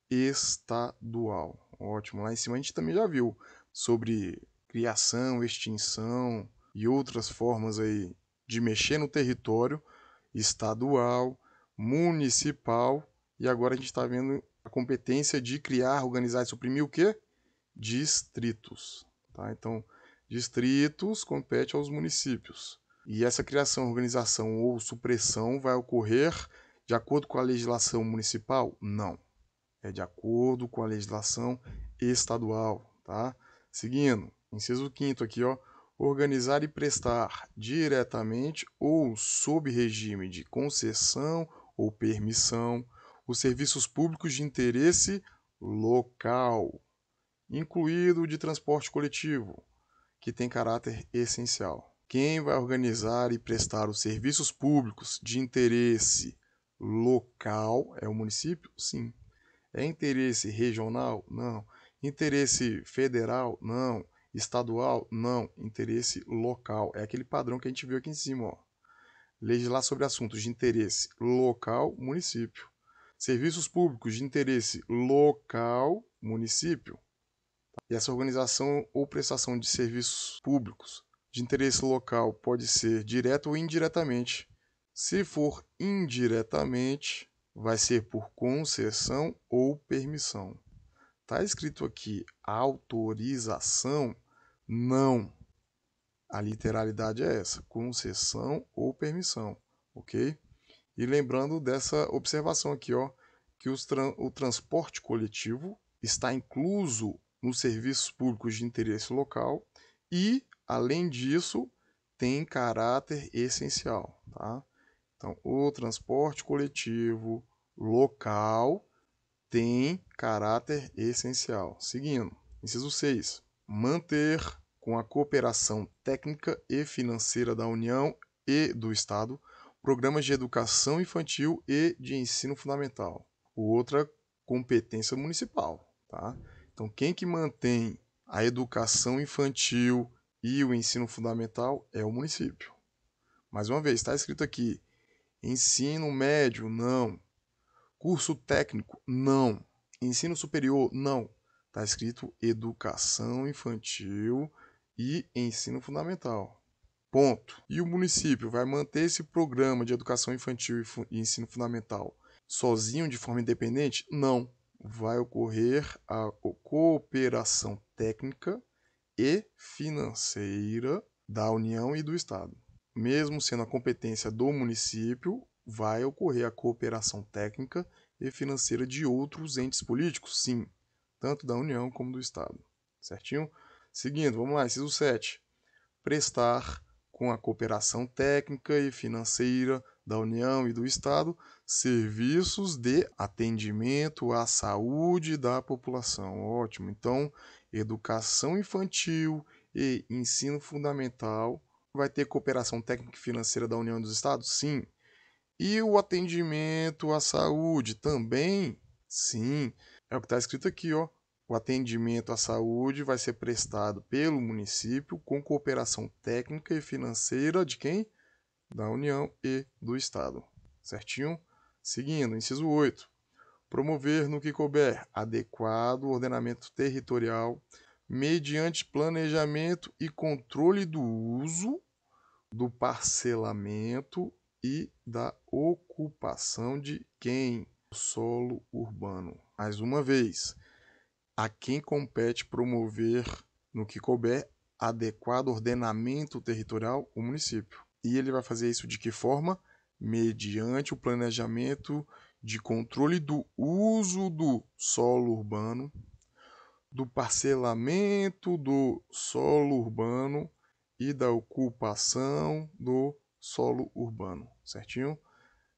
estadual. Ótimo. Lá em cima a gente também já viu sobre criação, extinção e outras formas aí de mexer no território estadual, municipal, e agora a gente está vendo a competência de criar, organizar e suprimir o quê? Distritos. Tá? Então, distritos compete aos municípios. E essa criação, organização ou supressão vai ocorrer De acordo com a legislação municipal? Não. É de acordo com a legislação estadual, tá? Seguindo, inciso 5º aqui, ó. Organizar e prestar diretamente ou sob regime de concessão ou permissão os serviços públicos de interesse local, incluído o de transporte coletivo, que tem caráter essencial. Quem vai organizar e prestar os serviços públicos de interesse local é o município? Sim. É interesse regional? Não. Interesse federal? Não. Estadual? Não. Interesse local. É aquele padrão que a gente viu aqui em cima, ó. Legislar sobre assuntos de interesse local, município. Serviços públicos de interesse local, município. E essa organização ou prestação de serviços públicos de interesse local pode ser direto ou indiretamente. Se for indiretamente, vai ser por concessão ou permissão. Está escrito aqui autorização? Não. A literalidade é essa, concessão ou permissão, ok? E lembrando dessa observação aqui, ó, que o transporte coletivo está incluso nos serviços públicos de interesse local e, além disso, tem caráter essencial, tá? Então, o transporte coletivo local tem caráter essencial. Seguindo, inciso 6. Manter, com a cooperação técnica e financeira da União e do Estado, programas de educação infantil e de ensino fundamental. Outra competência municipal, tá? Então, quem que mantém a educação infantil e o ensino fundamental é o município. Mais uma vez, está escrito aqui, ensino médio, não. Curso técnico, não. Ensino superior, não. Está escrito educação infantil e ensino fundamental. Ponto. E o município vai manter esse programa de educação infantil e ensino fundamental sozinho, de forma independente? Não. Vai ocorrer a cooperação técnica e financeira da União e do Estado. Mesmo sendo a competência do município, vai ocorrer a cooperação técnica e financeira de outros entes políticos? Sim, tanto da União como do Estado. Certinho? Seguindo, vamos lá, inciso 7. Prestar, com a cooperação técnica e financeira da União e do Estado, serviços de atendimento à saúde da população. Ótimo. Então, educação infantil e ensino fundamental vai ter cooperação técnica e financeira da União e dos Estados? Sim. E o atendimento à saúde também? Sim. É o que está escrito aqui, ó. O atendimento à saúde vai ser prestado pelo município com cooperação técnica e financeira de quem? Da União e do Estado. Certinho? Seguindo, inciso 8. Promover no que couber adequado ordenamento territorial mediante planejamento e controle do uso, do parcelamento e da ocupação de quem? O solo urbano. Mais uma vez, a quem compete promover, no que couber, adequado ordenamento territorial? O município. E ele vai fazer isso de que forma? Mediante o planejamento de controle do uso do solo urbano, do parcelamento do solo urbano e da ocupação do solo urbano. Certinho?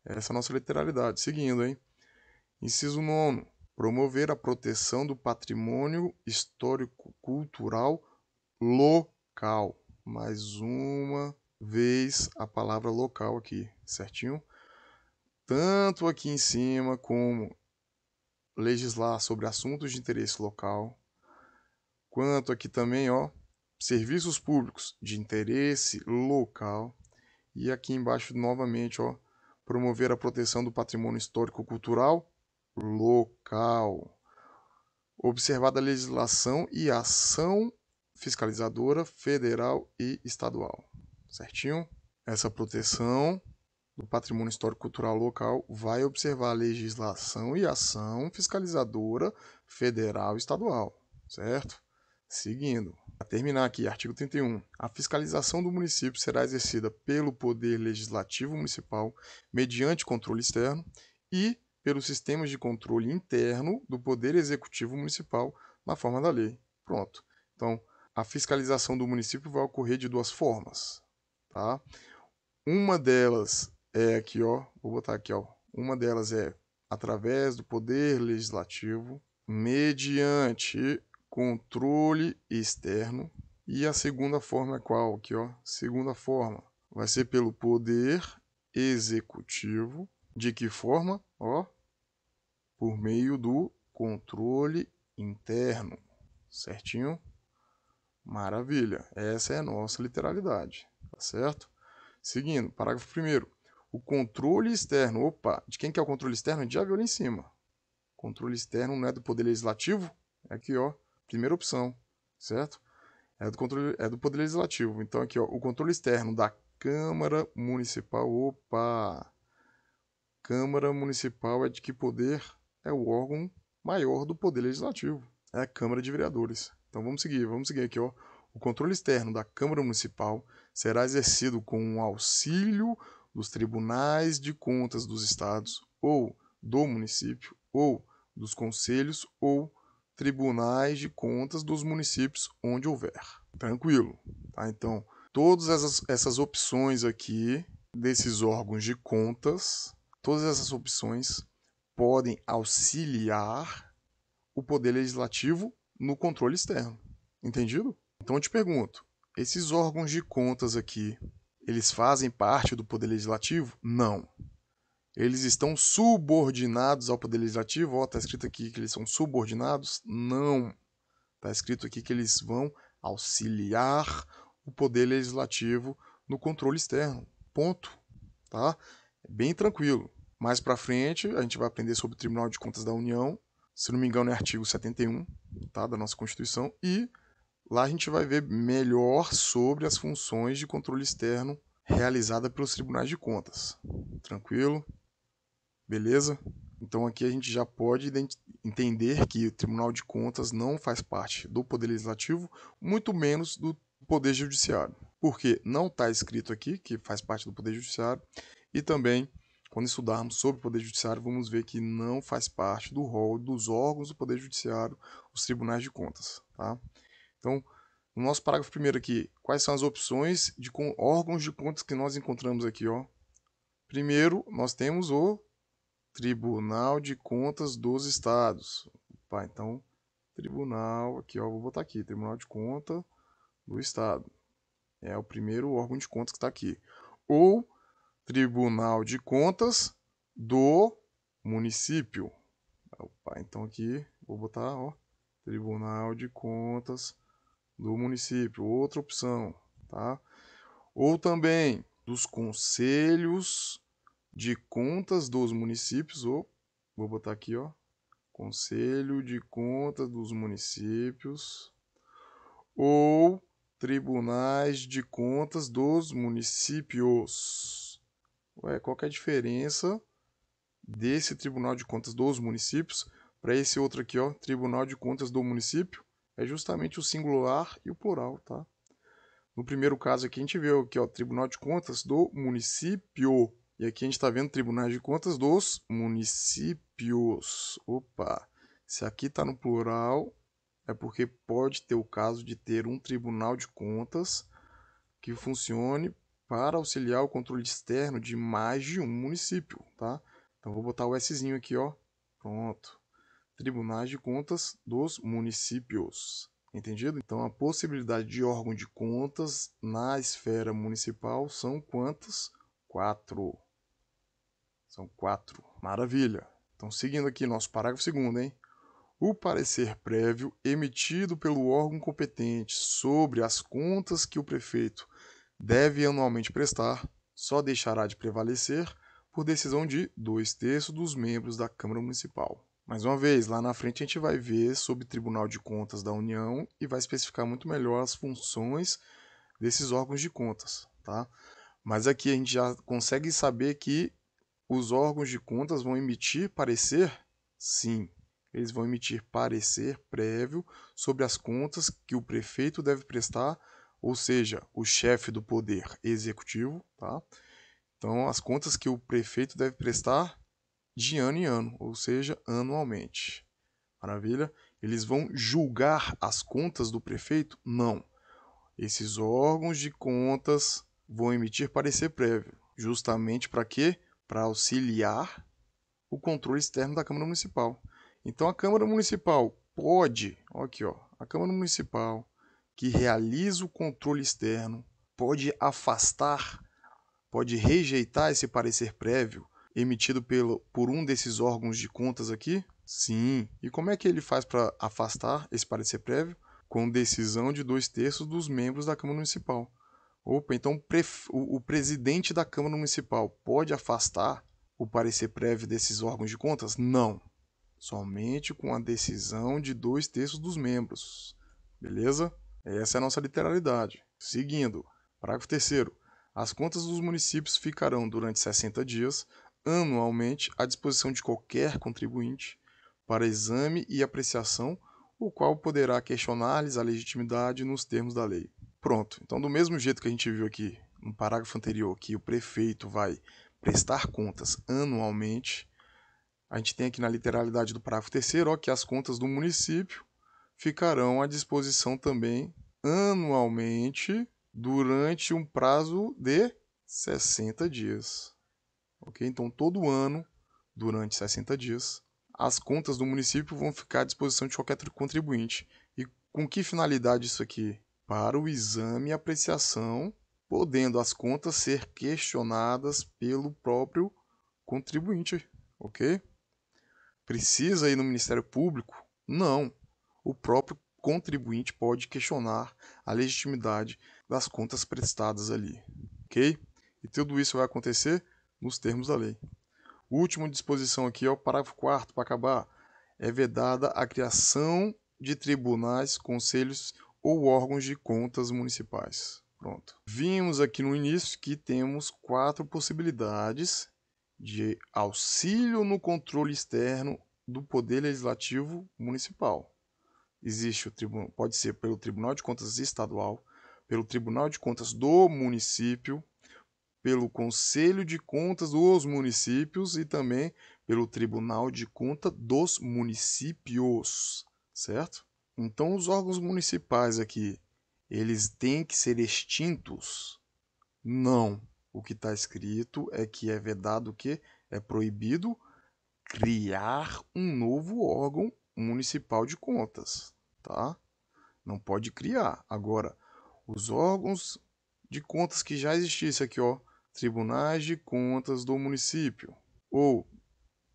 Essa é a nossa literalidade. Seguindo, hein? Inciso 9. Promover a proteção do patrimônio histórico-cultural local. Mais uma vez a palavra local aqui, certinho? Tanto aqui em cima como legislar sobre assuntos de interesse local, quanto aqui também, ó, serviços públicos de interesse local. E aqui embaixo, novamente, ó, promover a proteção do patrimônio histórico-cultural local. Observada a legislação e ação fiscalizadora federal e estadual. Certinho? Essa proteção do patrimônio histórico-cultural local vai observar a legislação e ação fiscalizadora federal e estadual. Certo? Seguindo. Para terminar aqui, artigo 31. A fiscalização do município será exercida pelo Poder Legislativo Municipal mediante controle externo e pelos sistemas de controle interno do Poder Executivo Municipal na forma da lei. Pronto. Então, a fiscalização do município vai ocorrer de duas formas, tá? Uma delas é aqui, ó, vou botar aqui, ó. Uma delas é através do Poder Legislativo mediante controle externo. E a segunda forma é qual? Aqui, ó. Segunda forma vai ser pelo Poder Executivo. De que forma? Ó, por meio do controle interno. Certinho? Maravilha. Essa é a nossa literalidade. Tá certo? Seguindo, parágrafo 1º. O controle externo. Opa, de quem que é o controle externo? A gente já viu ali em cima. Controle externo não é do Poder Legislativo? É aqui, ó. Primeira opção. Certo? É do Poder Legislativo. Então, aqui, ó. O controle externo da Câmara Municipal. Opa! Câmara Municipal é de que poder? É o órgão maior do Poder Legislativo. É a Câmara de Vereadores. Então, vamos seguir aqui, ó. O controle externo da Câmara Municipal será exercido com o auxílio dos tribunais de contas dos estados ou do município ou dos conselhos ou tribunais de contas dos municípios onde houver. Tranquilo, tá? Então, todas essas opções aqui desses órgãos de contas, todas essas opções podem auxiliar o Poder Legislativo no controle externo. Entendido? Então eu te pergunto, esses órgãos de contas aqui, eles fazem parte do Poder Legislativo? Não. Eles estão subordinados ao Poder Legislativo? Ó, tá escrito aqui que eles são subordinados? Não. Tá escrito aqui que eles vão auxiliar o Poder Legislativo no controle externo. Ponto. Tá? É bem tranquilo. Mais para frente, a gente vai aprender sobre o Tribunal de Contas da União. Se não me engano, é artigo 71, tá, da nossa Constituição. E lá a gente vai ver melhor sobre as funções de controle externo realizada pelos tribunais de contas. Tranquilo? Beleza? Então aqui a gente já pode entender que o Tribunal de Contas não faz parte do Poder Legislativo, muito menos do Poder Judiciário. Porque não está escrito aqui que faz parte do Poder Judiciário e também, quando estudarmos sobre o Poder Judiciário, vamos ver que não faz parte do rol dos órgãos do Poder Judiciário, os Tribunais de Contas. Tá? Então, no nosso parágrafo primeiro aqui, quais são as opções de órgãos de contas que nós encontramos aqui? Ó? Primeiro, nós temos o Tribunal de Contas dos Estados. Opa, então, Tribunal, aqui, ó, vou botar aqui, Tribunal de Contas do Estado. É o primeiro órgão de contas que está aqui. Ou Tribunal de Contas do Município. Opa, então aqui, vou botar, ó, Tribunal de Contas do Município. Outra opção, tá? Ou também dos Conselhos de Contas dos Municípios, ou vou botar aqui, ó, Conselho de Contas dos Municípios, ou Tribunais de Contas dos Municípios. Ué, qual que é a diferença desse Tribunal de Contas dos Municípios para esse outro aqui, ó, Tribunal de Contas do Município? É justamente o singular e o plural, tá? No primeiro caso aqui a gente vê aqui, ó, Tribunal de Contas do Município. E aqui a gente está vendo Tribunais de Contas dos Municípios. Opa, se aqui está no plural, é porque pode ter o caso de ter um Tribunal de Contas que funcione para auxiliar o controle externo de mais de um município, tá? Então vou botar o Szinho aqui, ó. Pronto. Tribunais de Contas dos Municípios. Entendido? Então a possibilidade de órgão de contas na esfera municipal são quantas? 4. São 4. Maravilha. Então seguindo aqui nosso parágrafo 2º, hein? O parecer prévio emitido pelo órgão competente sobre as contas que o prefeito deve anualmente prestar só deixará de prevalecer por decisão de 2/3 dos membros da Câmara Municipal. Mais uma vez, lá na frente a gente vai ver sobre o Tribunal de Contas da União e vai especificar muito melhor as funções desses órgãos de contas, tá? Mas aqui a gente já consegue saber que os órgãos de contas vão emitir parecer? Sim, eles vão emitir parecer prévio sobre as contas que o prefeito deve prestar, ou seja, o chefe do poder executivo, tá? Então, as contas que o prefeito deve prestar de ano em ano, ou seja, anualmente. Maravilha? Eles vão julgar as contas do prefeito? Não. Esses órgãos de contas vão emitir parecer prévio. Justamente para quê? Para auxiliar o controle externo da Câmara Municipal. Então a Câmara Municipal pode, aqui ó, a Câmara Municipal que realiza o controle externo pode afastar, pode rejeitar esse parecer prévio emitido por um desses órgãos de contas aqui? Sim. E como é que ele faz para afastar esse parecer prévio? Com decisão de 2/3 dos membros da Câmara Municipal. Opa, então o presidente da Câmara Municipal pode afastar o parecer prévio desses órgãos de contas? Não. Somente com a decisão de 2/3 dos membros. Beleza? Essa é a nossa literalidade. Seguindo, parágrafo 3º. As contas dos municípios ficarão durante 60 dias, anualmente, à disposição de qualquer contribuinte para exame e apreciação, o qual poderá questionar-lhes a legitimidade nos termos da lei. Pronto. Então, do mesmo jeito que a gente viu aqui no parágrafo anterior, que o prefeito vai prestar contas anualmente, a gente tem aqui na literalidade do parágrafo 3º, que as contas do município ficarão à disposição também anualmente durante um prazo de 60 dias. Ok? Então, todo ano, durante 60 dias, as contas do município vão ficar à disposição de qualquer contribuinte. E com que finalidade isso aqui? Para o exame e apreciação, podendo as contas ser questionadas pelo próprio contribuinte, ok? Precisa ir no Ministério Público? Não. O próprio contribuinte pode questionar a legitimidade das contas prestadas ali, ok? E tudo isso vai acontecer nos termos da lei. Última disposição aqui é o parágrafo 4º, para acabar. É vedada a criação de tribunais, conselhos ou órgãos de contas municipais. Pronto. Vimos aqui no início que temos 4 possibilidades de auxílio no controle externo do Poder Legislativo Municipal. Existe pode ser pelo Tribunal de Contas Estadual, pelo Tribunal de Contas do município, pelo Conselho de Contas dos Municípios e também pelo Tribunal de Contas dos Municípios, certo? Então, os órgãos municipais aqui, eles têm que ser extintos? Não. O que está escrito é que é vedado o quê? É proibido criar um novo órgão municipal de contas, tá? Não pode criar. Agora, os órgãos de contas que já existissem aqui, ó, Tribunais de Contas do Município, ou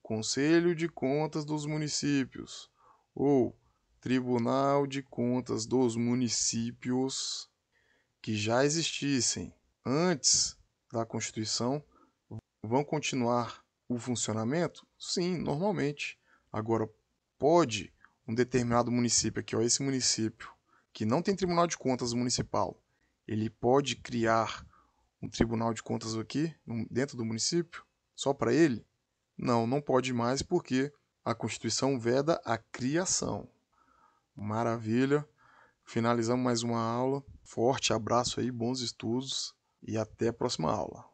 Conselho de Contas dos Municípios, ou Tribunal de Contas dos Municípios, que já existissem antes da Constituição, vão continuar o funcionamento? Sim, normalmente. Agora, pode um determinado município aqui, ó, esse município, que não tem Tribunal de Contas municipal, ele pode criar um Tribunal de Contas aqui, dentro do município, só para ele? Não, não pode mais porque a Constituição veda a criação. Maravilha. Finalizamos mais uma aula. Forte abraço aí, bons estudos e até a próxima aula.